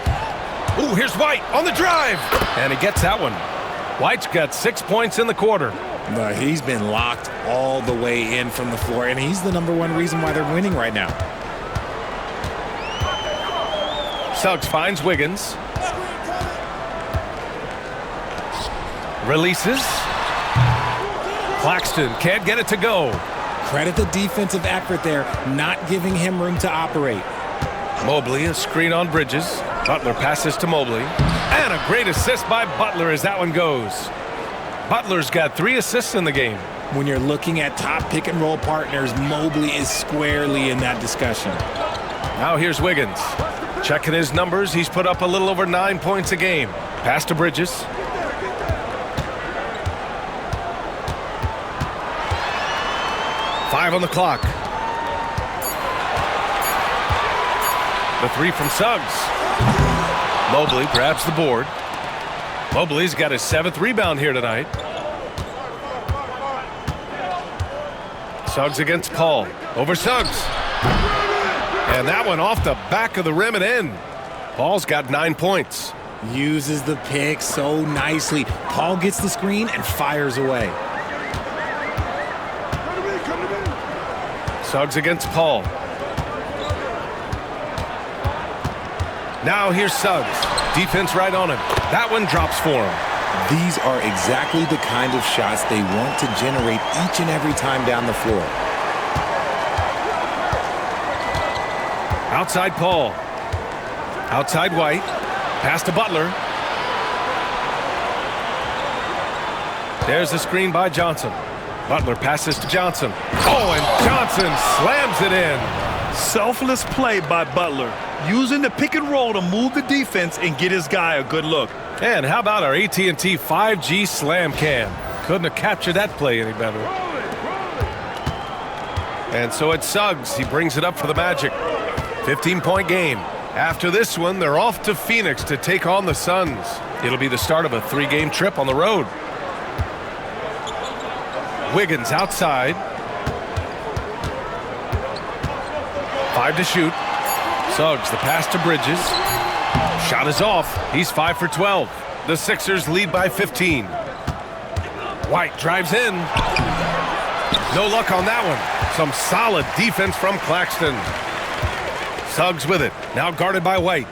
Ooh, here's White on the drive. And he gets that one. White's got 6 points in the quarter. He's been locked all the way in from the floor, and he's the #1 reason why they're winning right now. Suggs finds Wiggins. Releases. Claxton can't get it to go. Credit the defensive effort there, not giving him room to operate. Mobley, a screen on Bridges. Butler passes to Mobley. And a great assist by Butler as that one goes. Butler's got 3 assists in the game. When you're looking at top pick-and-roll partners, Mobley is squarely in that discussion. Now here's Wiggins. Checking his numbers, he's put up a little over 9 points a game. Pass to Bridges. Five on the clock. The 3 from Suggs. Mobley grabs the board. Mobley's got his 7th rebound here tonight. Suggs against Paul. Over Suggs. And that one off the back of the rim and in. Paul's got 9 points. Uses the pick so nicely. Paul gets the screen and fires away. Suggs against Paul. Now here's Suggs. Defense right on him. That one drops for him. These are exactly the kind of shots they want to generate each and every time down the floor. Outside Paul. Outside White. Pass to Butler. There's the screen by Johnson. Butler passes to Johnson. Oh, and Johnson slams it in. Selfless play by Butler, using the pick and roll to move the defense and get his guy a good look. And how about our AT&T 5G slam cam? Couldn't have captured that play any better. And so it's Suggs. He brings it up for the Magic. 15-point game. After this one, they're off to Phoenix to take on the Suns. It'll be the start of a 3-game trip on the road. Wiggins outside. 5 to shoot. Suggs, the pass to Bridges. Shot is off. He's 5 for 12. The Sixers lead by 15. White drives in. No luck on that one. Some solid defense from Claxton. Suggs with it. Now guarded by White.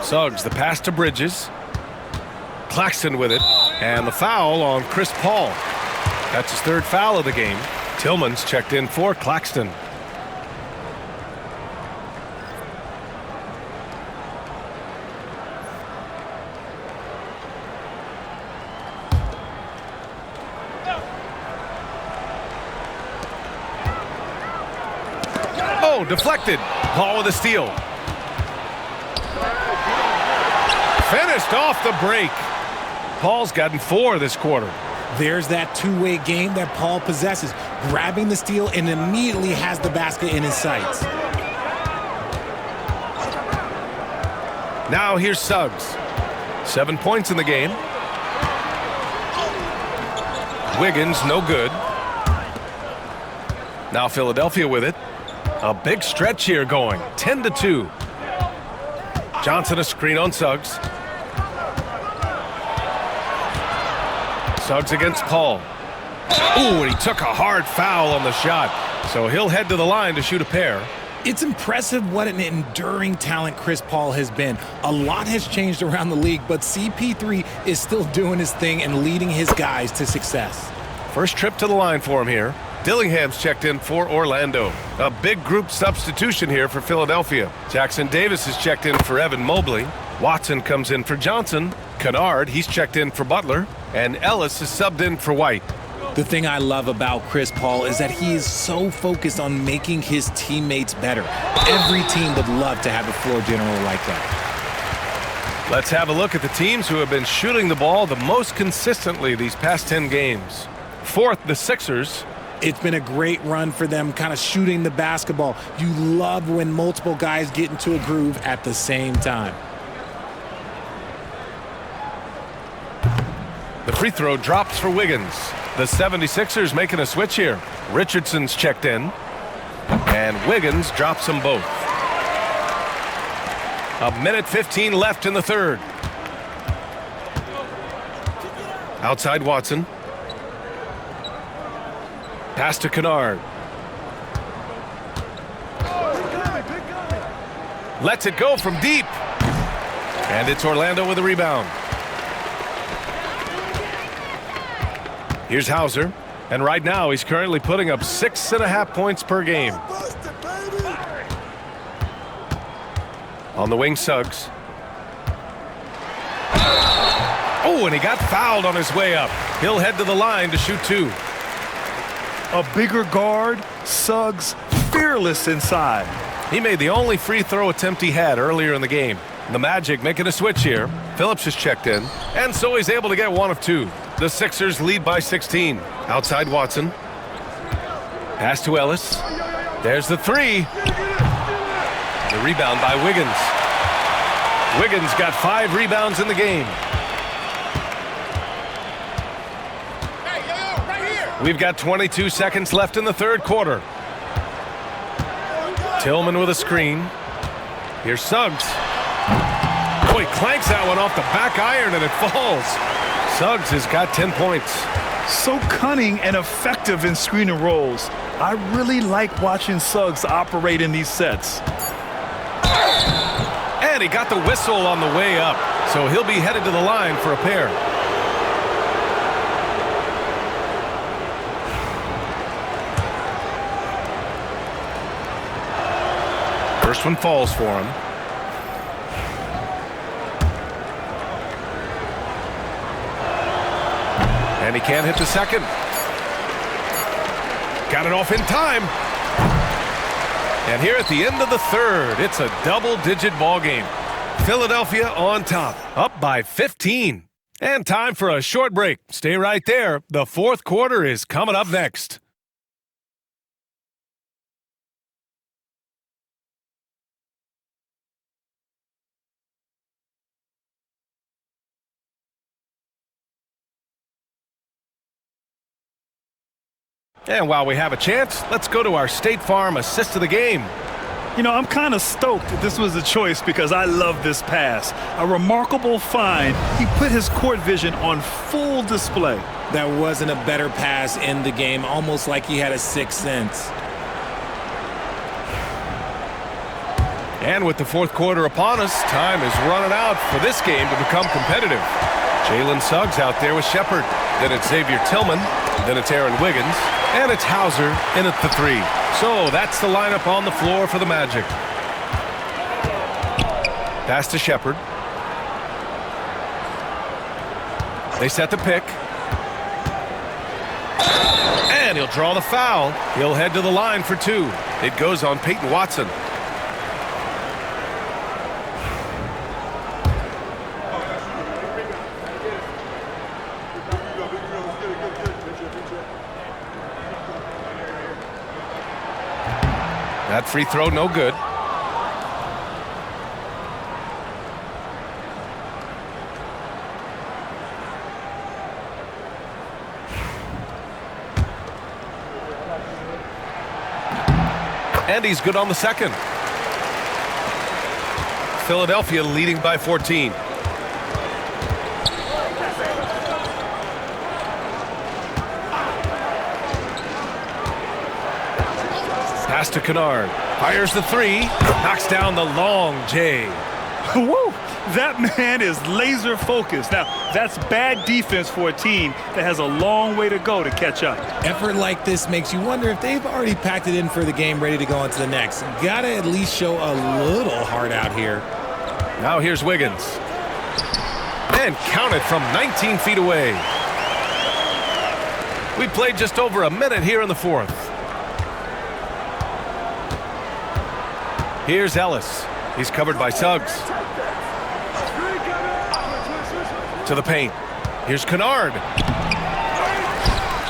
Suggs, the pass to Bridges. Claxton with it. And the foul on Chris Paul. That's his 3rd foul of the game. Tillman's checked in for Claxton. Oh, deflected. Paul with a steal. Finished off the break. Paul's gotten 4 this quarter. There's that two-way game that Paul possesses, grabbing the steal and immediately has the basket in his sights. Now here's Suggs. 7 points in the game. Wiggins, no good. Now Philadelphia with it. A big stretch here going. 10-2. Johnson a screen on Suggs. Suggs against Paul. Ooh, and he took a hard foul on the shot. So he'll head to the line to shoot a pair. It's impressive what an enduring talent Chris Paul has been. A lot has changed around the league, but CP3 is still doing his thing and leading his guys to success. First trip to the line for him here. Dillingham's checked in for Orlando. A big group substitution here for Philadelphia. Jackson Davis is checked in for Evan Mobley. Watson comes in for Johnson. Kennard, he's checked in for Butler. And Ellis is subbed in for White. The thing I love about Chris Paul is that he is so focused on making his teammates better. Every team would love to have a floor general like that. Let's have a look at the teams who have been shooting the ball the most consistently these past 10 games. 4th, the Sixers. It's been a great run for them, kind of shooting the basketball. You love when multiple guys get into a groove at the same time. The free throw drops for Wiggins. The 76ers making a switch here. Richardson's checked in. And Wiggins drops them both. 1:15 left in the 3rd. Outside Watson. Pass to Kennard. Lets it go from deep. And it's Orlando with a rebound. Here's Hauser. And right now he's currently putting up 6.5 points per game. On the wing, Suggs. Oh, and he got fouled on his way up. He'll head to the line to shoot 2. A bigger guard, Suggs fearless inside. He made the only free throw attempt he had earlier in the game. The Magic making a switch here. Phillips is checked in, and so he's able to get 1 of 2. The Sixers lead by 16. Outside Watson. Pass to Ellis. There's the 3. The rebound by Wiggins. Wiggins got 5 rebounds in the game. We've got 22 seconds left in the 3rd quarter. Tillman with a screen. Here's Suggs. Oh, he clanks that one off the back iron and it falls. Suggs has got 10 points. So cunning and effective in screen and rolls. I really like watching Suggs operate in these sets. And he got the whistle on the way up, so he'll be headed to the line for a pair. First one falls for him. And he can't hit the second. Got it off in time. And here at the end of the third, it's a double-digit ball game. Philadelphia on top, up by 15. And time for a short break. Stay right there. The fourth quarter is coming up next. And while we have a chance, let's go to our State Farm assist of the game. You know, I'm kind of stoked that this was a choice because I love this pass. A remarkable find. He put his court vision on full display. That wasn't a better pass in the game, almost like he had a sixth sense. And with the fourth quarter upon us, time is running out for this game to become competitive. Jalen Suggs out there with Shepard. Then it's Xavier Tillman. Then it's Aaron Wiggins. And it's Hauser in at the three. So that's the lineup on the floor for the Magic. Pass to Shepard. They set the pick. And he'll draw the foul. He'll head to the line for two. It goes on Peyton Watson. That free throw, no good. And he's good on the second. Philadelphia leading by 14. Pass to Kennard. Fires the three. Knocks down the long J. Woo! That man is laser focused. Now, that's bad defense for a team that has a long way to go to catch up. Effort like this makes you wonder if they've already packed it in for the game, ready to go on to the next. Gotta at least show a little heart out here. Now here's Wiggins. And counted from 19 feet away. We played just over a minute here in the fourth. Here's Ellis. He's covered by Suggs. To the paint. Here's Kennard.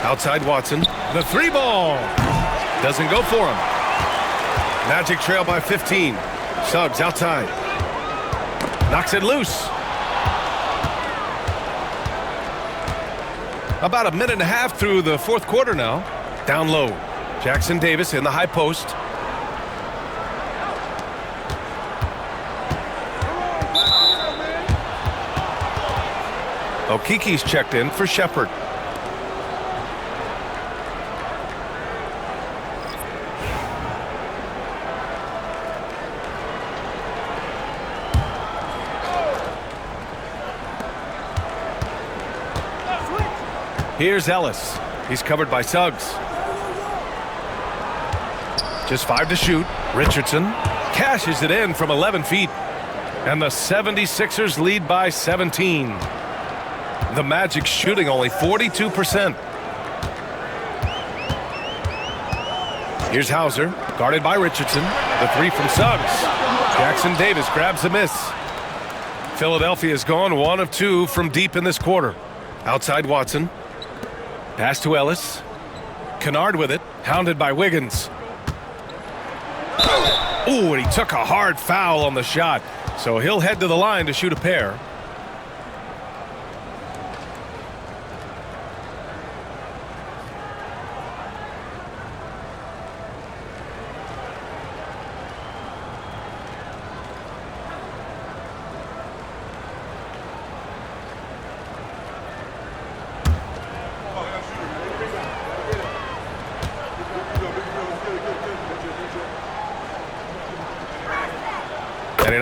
Outside Watson. The three ball. Doesn't go for him. Magic trail by 15. Suggs outside. Knocks it loose. About a minute and a half through the fourth quarter now. Down low. Jackson Davis in the high post. Okiki's checked in for Shepard. Here's Ellis. He's covered by Suggs. Just 5 to shoot. Richardson cashes it in from 11 feet. And the 76ers lead by 17. The Magic shooting only 42%. Here's Hauser, guarded by Richardson. The three from Suggs. Jackson Davis grabs a miss. Philadelphia's gone 1 of 2 from deep in this quarter. Outside Watson. Pass to Ellis. Kennard with it, hounded by Wiggins. Ooh, and he took a hard foul on the shot. So he'll head to the line to shoot a pair.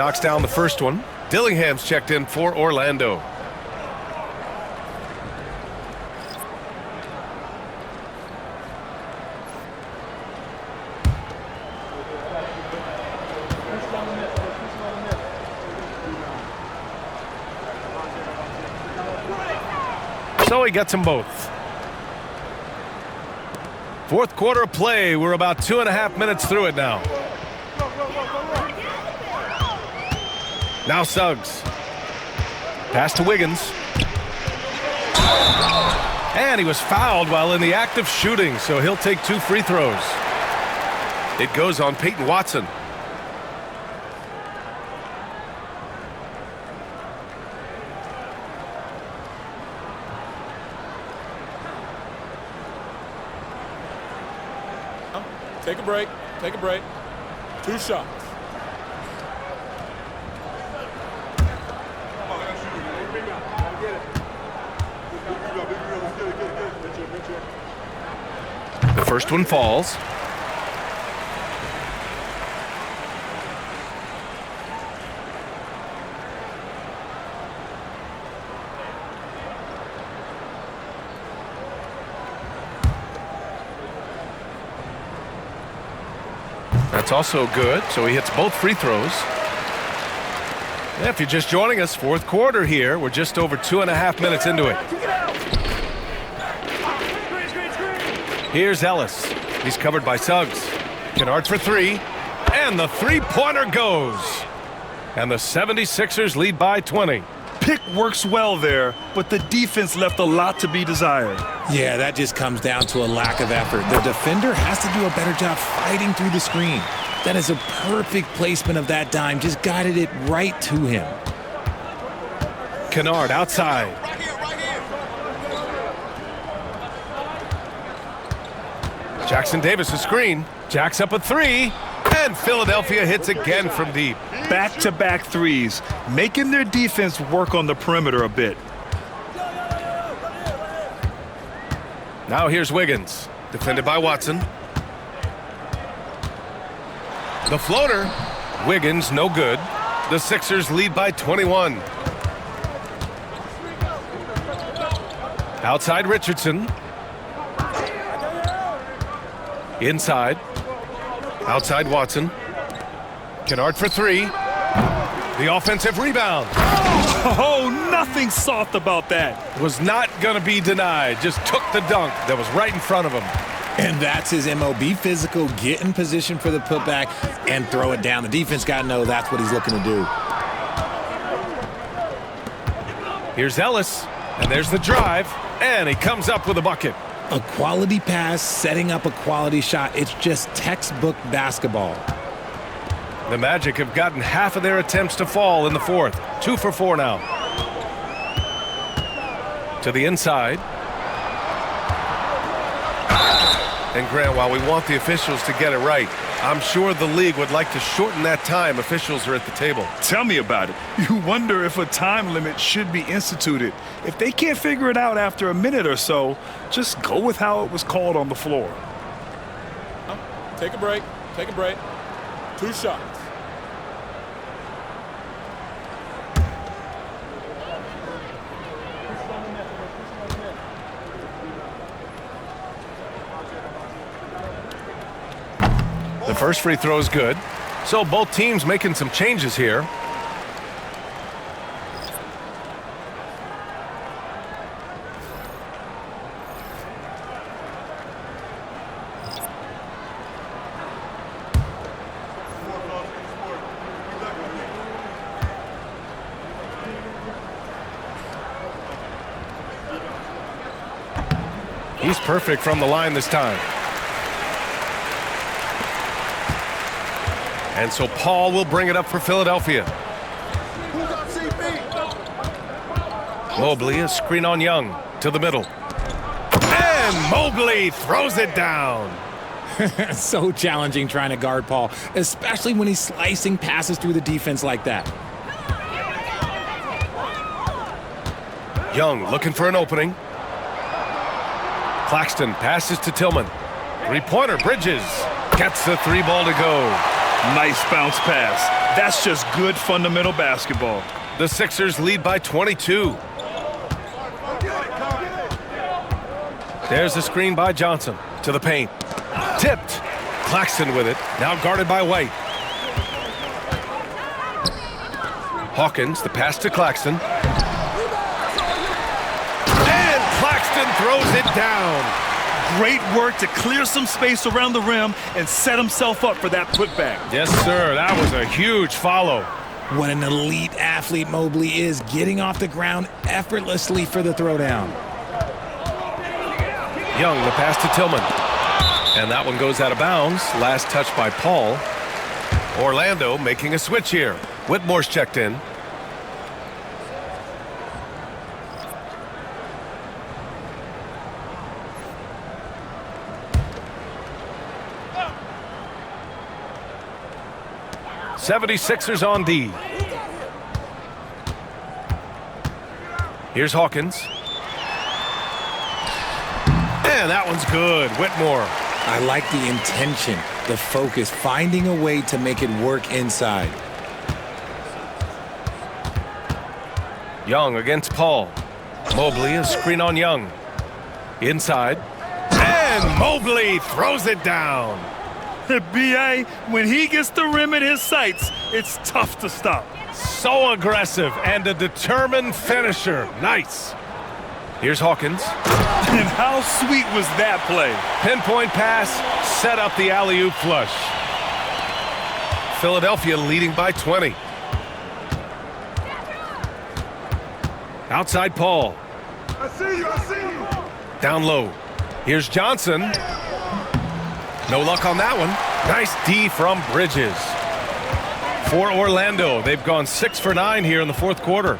knocks down the first one. Dillingham's checked in for Orlando. So he gets them both. Fourth quarter of play. We're about 2.5 minutes through it now. Now Suggs. Pass to Wiggins. And he was fouled while in the act of shooting, so he'll take 2 free throws. It goes on Peyton Watson. Take a break. Take a break. 2 shots. The first one falls. That's also good, so he hits both free throws. If you're just joining us, fourth quarter here. We're just over 2.5 minutes into it. Here's Ellis. He's covered by Suggs. Kennard for 3, and the three-pointer goes. And the 76ers lead by 20. Pick works well there, but the defense left a lot to be desired. Yeah, that just comes down to a lack of effort. The defender has to do a better job fighting through the screen. That is a perfect placement of that dime. Just guided it right to him. Kennard outside. Jackson Davis a screen. Jacks up a 3. And Philadelphia hits again from deep. Back-to-back threes, making their defense work on the perimeter a bit. Now here's Wiggins, defended by Watson. The floater. Wiggins, no good. The Sixers lead by 21. Outside Richardson. Inside. Outside Watson. Kennard for 3. The offensive rebound. Oh, nothing soft about that. Was not going to be denied. Just took the dunk that was right in front of him. And that's his MO. Be physical, get in position for the putback, and throw it down. The defense got to know that's what he's looking to do. Here's Ellis, and there's the drive, and he comes up with a bucket. A quality pass, setting up a quality shot. It's just textbook basketball. The Magic have gotten half of their attempts to fall in the fourth. 2 for 4 now. To the inside. And Grant, while we want the officials to get it right, I'm sure the league would like to shorten that time officials are at the table. Tell me about it. You wonder if a time limit should be instituted. If they can't figure it out after a minute or so, just go with how it was called on the floor. Take a break. Take a break. 2 shots. The first free throw is good. So both teams making some changes here. He's perfect from the line this time. And so Paul will bring it up for Philadelphia. Mobley, a screen on Young, to the middle. And Mobley throws it down. So challenging trying to guard Paul, especially when he's slicing passes through the defense like that. Young looking for an opening. Claxton passes to Tillman. Three-pointer, Bridges. Gets the 3 ball to go. Nice bounce pass. That's just good fundamental basketball. The Sixers lead by 22. There's the screen by Johnson to the paint. Tipped. Claxton with it. Now guarded by White. Hawkins, the pass to Claxton. And Claxton throws it down. Great work to clear some space around the rim and set himself up for that putback. Yes, sir. That was a huge follow. What an elite athlete Mobley is, getting off the ground effortlessly for the throwdown. Young, the pass to Tillman. And that one goes out of bounds. Last touch by Paul. Orlando making a switch here. Whitmore's checked in. '76ers on D. Here's Hawkins. And that one's good. Whitmore. I like the intention, the focus, finding a way to make it work inside. Young against Paul. Mobley, a screen on Young. Inside. And Mobley throws it down. B.A., when he gets the rim in his sights, it's tough to stop. So aggressive and a determined finisher. Nice. Here's Hawkins. And how sweet was that play? Pinpoint pass, set up the alley-oop flush. Philadelphia leading by 20. Outside Paul. I see you. Down low. Here's Johnson. No luck on that one. Nice D from Bridges. For Orlando, they've gone 6 for 9 here in the fourth quarter.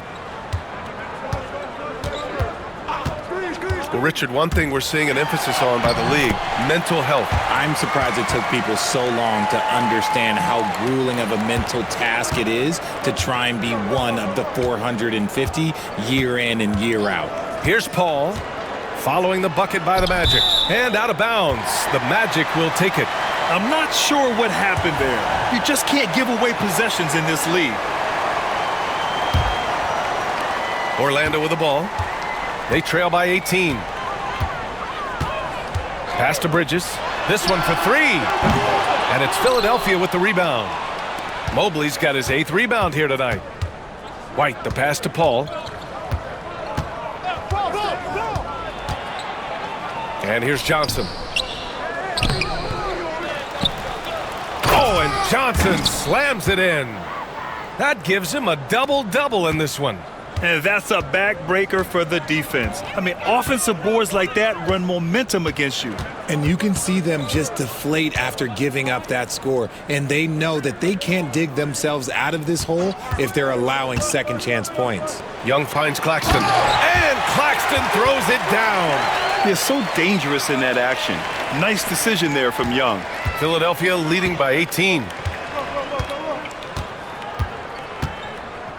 Well, Richard, one thing we're seeing an emphasis on by the league, mental health. I'm surprised it took people so long to understand how grueling of a mental task it is to try and be one of the 450 year in and year out. Here's Paul, following the bucket by the Magic. And out of bounds, the Magic will take it. I'm not sure what happened there. You just can't give away possessions in this league. Orlando with the ball. They trail by 18. Pass to Bridges. This one for 3. And it's Philadelphia with the rebound. Mobley's got his 8th rebound here tonight. White, the pass to Paul. And here's Johnson. Oh, and Johnson slams it in. That gives him a double-double in this one. And that's a backbreaker for the defense. I mean, offensive boards like that run momentum against you. And you can see them just deflate after giving up that score. And they know that they can't dig themselves out of this hole if they're allowing second chance points. Young finds Claxton. And Claxton throws it down. They're so dangerous in that action. Nice decision there from Young. Philadelphia leading by 18.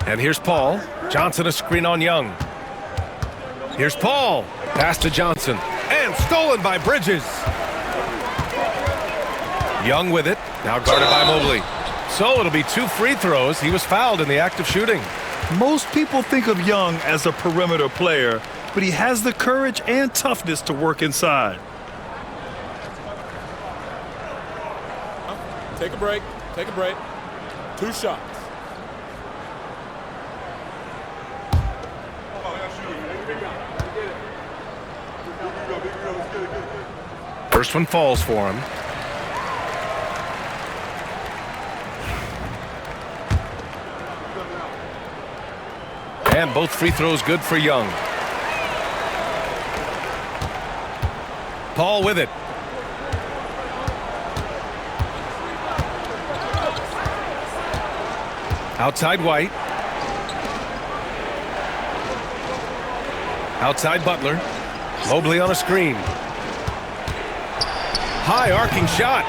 And here's Paul. Johnson a screen on Young. Here's Paul. Pass to Johnson. And stolen by Bridges. Young with it. Now guarded by Mobley. So it'll be 2 free throws. He was fouled in the act of shooting. Most people think of Young as a perimeter player, but he has the courage and toughness to work inside. Take a break. Take a break. 2 shots. First one falls for him. And both free throws good for Young. Paul with it. Outside White. Outside Butler. Mobley on a screen. High arcing shot.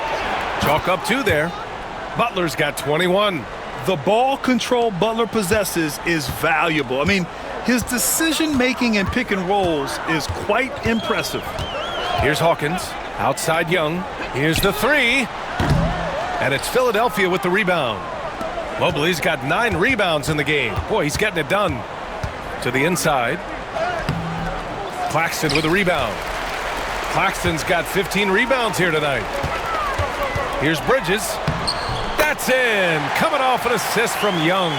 Chalk up 2 there. Butler's got 21. The ball control Butler possesses is valuable. I mean, his decision-making and pick and rolls is quite impressive. Here's Hawkins. Outside Young. Here's the 3. And it's Philadelphia with the rebound. Mobley's got 9 rebounds in the game. Boy, he's getting it done. To the inside. Claxton with a rebound. Claxton's got 15 rebounds here tonight. Here's Bridges. That's in. Coming off an assist from Young.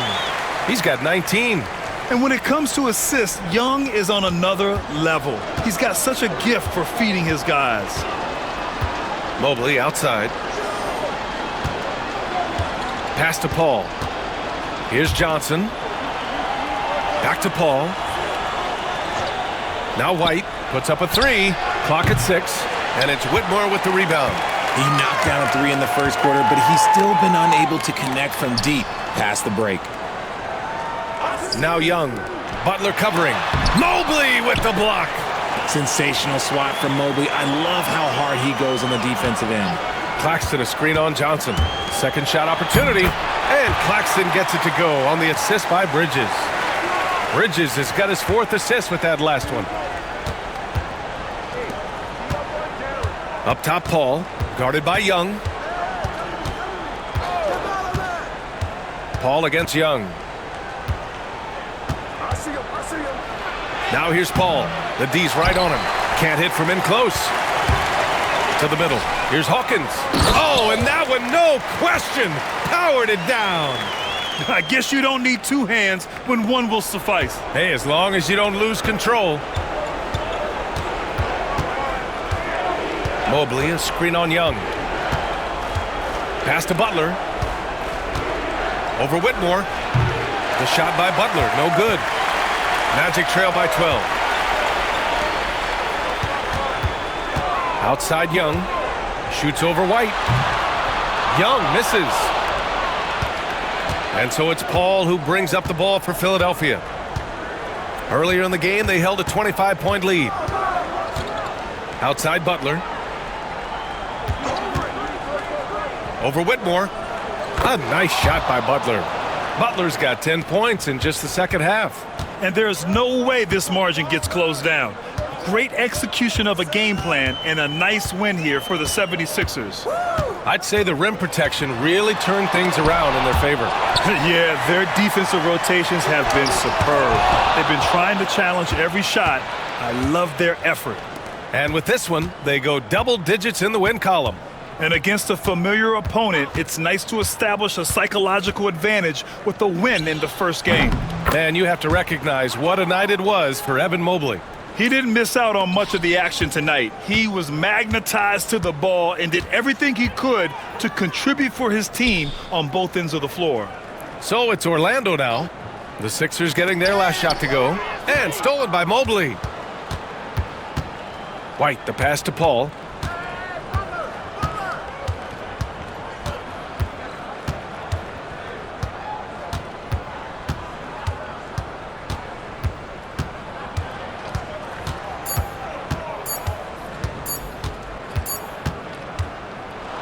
He's got 19. And when it comes to assists, Young is on another level. He's got such a gift for feeding his guys. Mobley outside. Pass to Paul. Here's Johnson. Back to Paul. Now White puts up a 3. Clock at 6. And it's Whitmore with the rebound. He knocked down a 3 in the first quarter, but he's still been unable to connect from deep past the break. Now Young. Butler covering. Mobley with the block. Sensational swat from Mobley. I love how hard he goes on the defensive end. Claxton a screen on Johnson. Second shot opportunity. And Claxton gets it to go on the assist by Bridges. Bridges has got his 4th assist with that last one. Up top, Paul. Guarded by Young. Paul against Young. Now here's Paul. The D's right on him. Can't hit from in close. To the middle. Here's Hawkins. Oh, and that one, no question, powered it down. I guess you don't need 2 hands when one will suffice. Hey, as long as you don't lose control. Mobley, a screen on Young. Pass to Butler. Over Whitmore. The shot by Butler, no good. Magic trail by 12. Outside Young. Shoots over White. Young misses. And so it's Paul who brings up the ball for Philadelphia. Earlier in the game, they held a 25-point lead. Outside Butler. Over Whitmore. A nice shot by Butler. Butler's got 10 points in just the second half. And there's no way this margin gets closed down. Great execution of a game plan and a nice win here for the 76ers. I'd say the rim protection really turned things around in their favor. Yeah, their defensive rotations have been superb. They've been trying to challenge every shot. I love their effort. And with this one, they go double digits in the win column. And against a familiar opponent, it's nice to establish a psychological advantage with a win in the first game. And you have to recognize what a night it was for Evan Mobley. He didn't miss out on much of the action tonight. He was magnetized to the ball and did everything he could to contribute for his team on both ends of the floor. So it's Orlando now. The Sixers getting their last shot to go. And stolen by Mobley. White, the pass to Paul.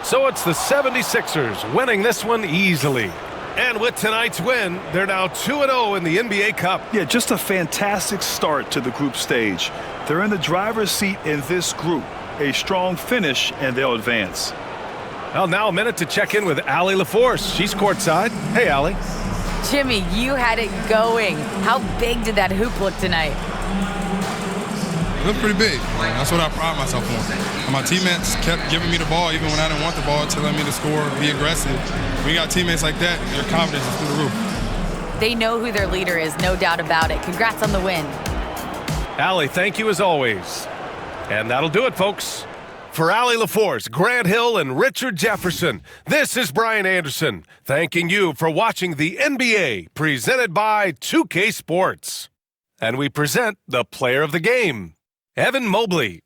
So it's the 76ers winning this one easily. And with tonight's win, they're now 2-0 in the NBA Cup. Yeah, just a fantastic start to the group stage. They're in the driver's seat in this group. A strong finish, and they'll advance. Well, now a minute to check in with Allie LaForce. She's courtside. Hey, Allie. Jimmy, you had it going. How big did that hoop look tonight? It looked pretty big. That's what I pride myself on. And my teammates kept giving me the ball even when I didn't want the ball, telling me to score, be aggressive. When you got teammates like that, their confidence is through the roof. They know who their leader is, no doubt about it. Congrats on the win. Allie, thank you as always. And that'll do it, folks. For Allie LaForce, Grant Hill, and Richard Jefferson, this is Brian Anderson, thanking you for watching the NBA, presented by 2K Sports. And we present the player of the game, Evan Mobley.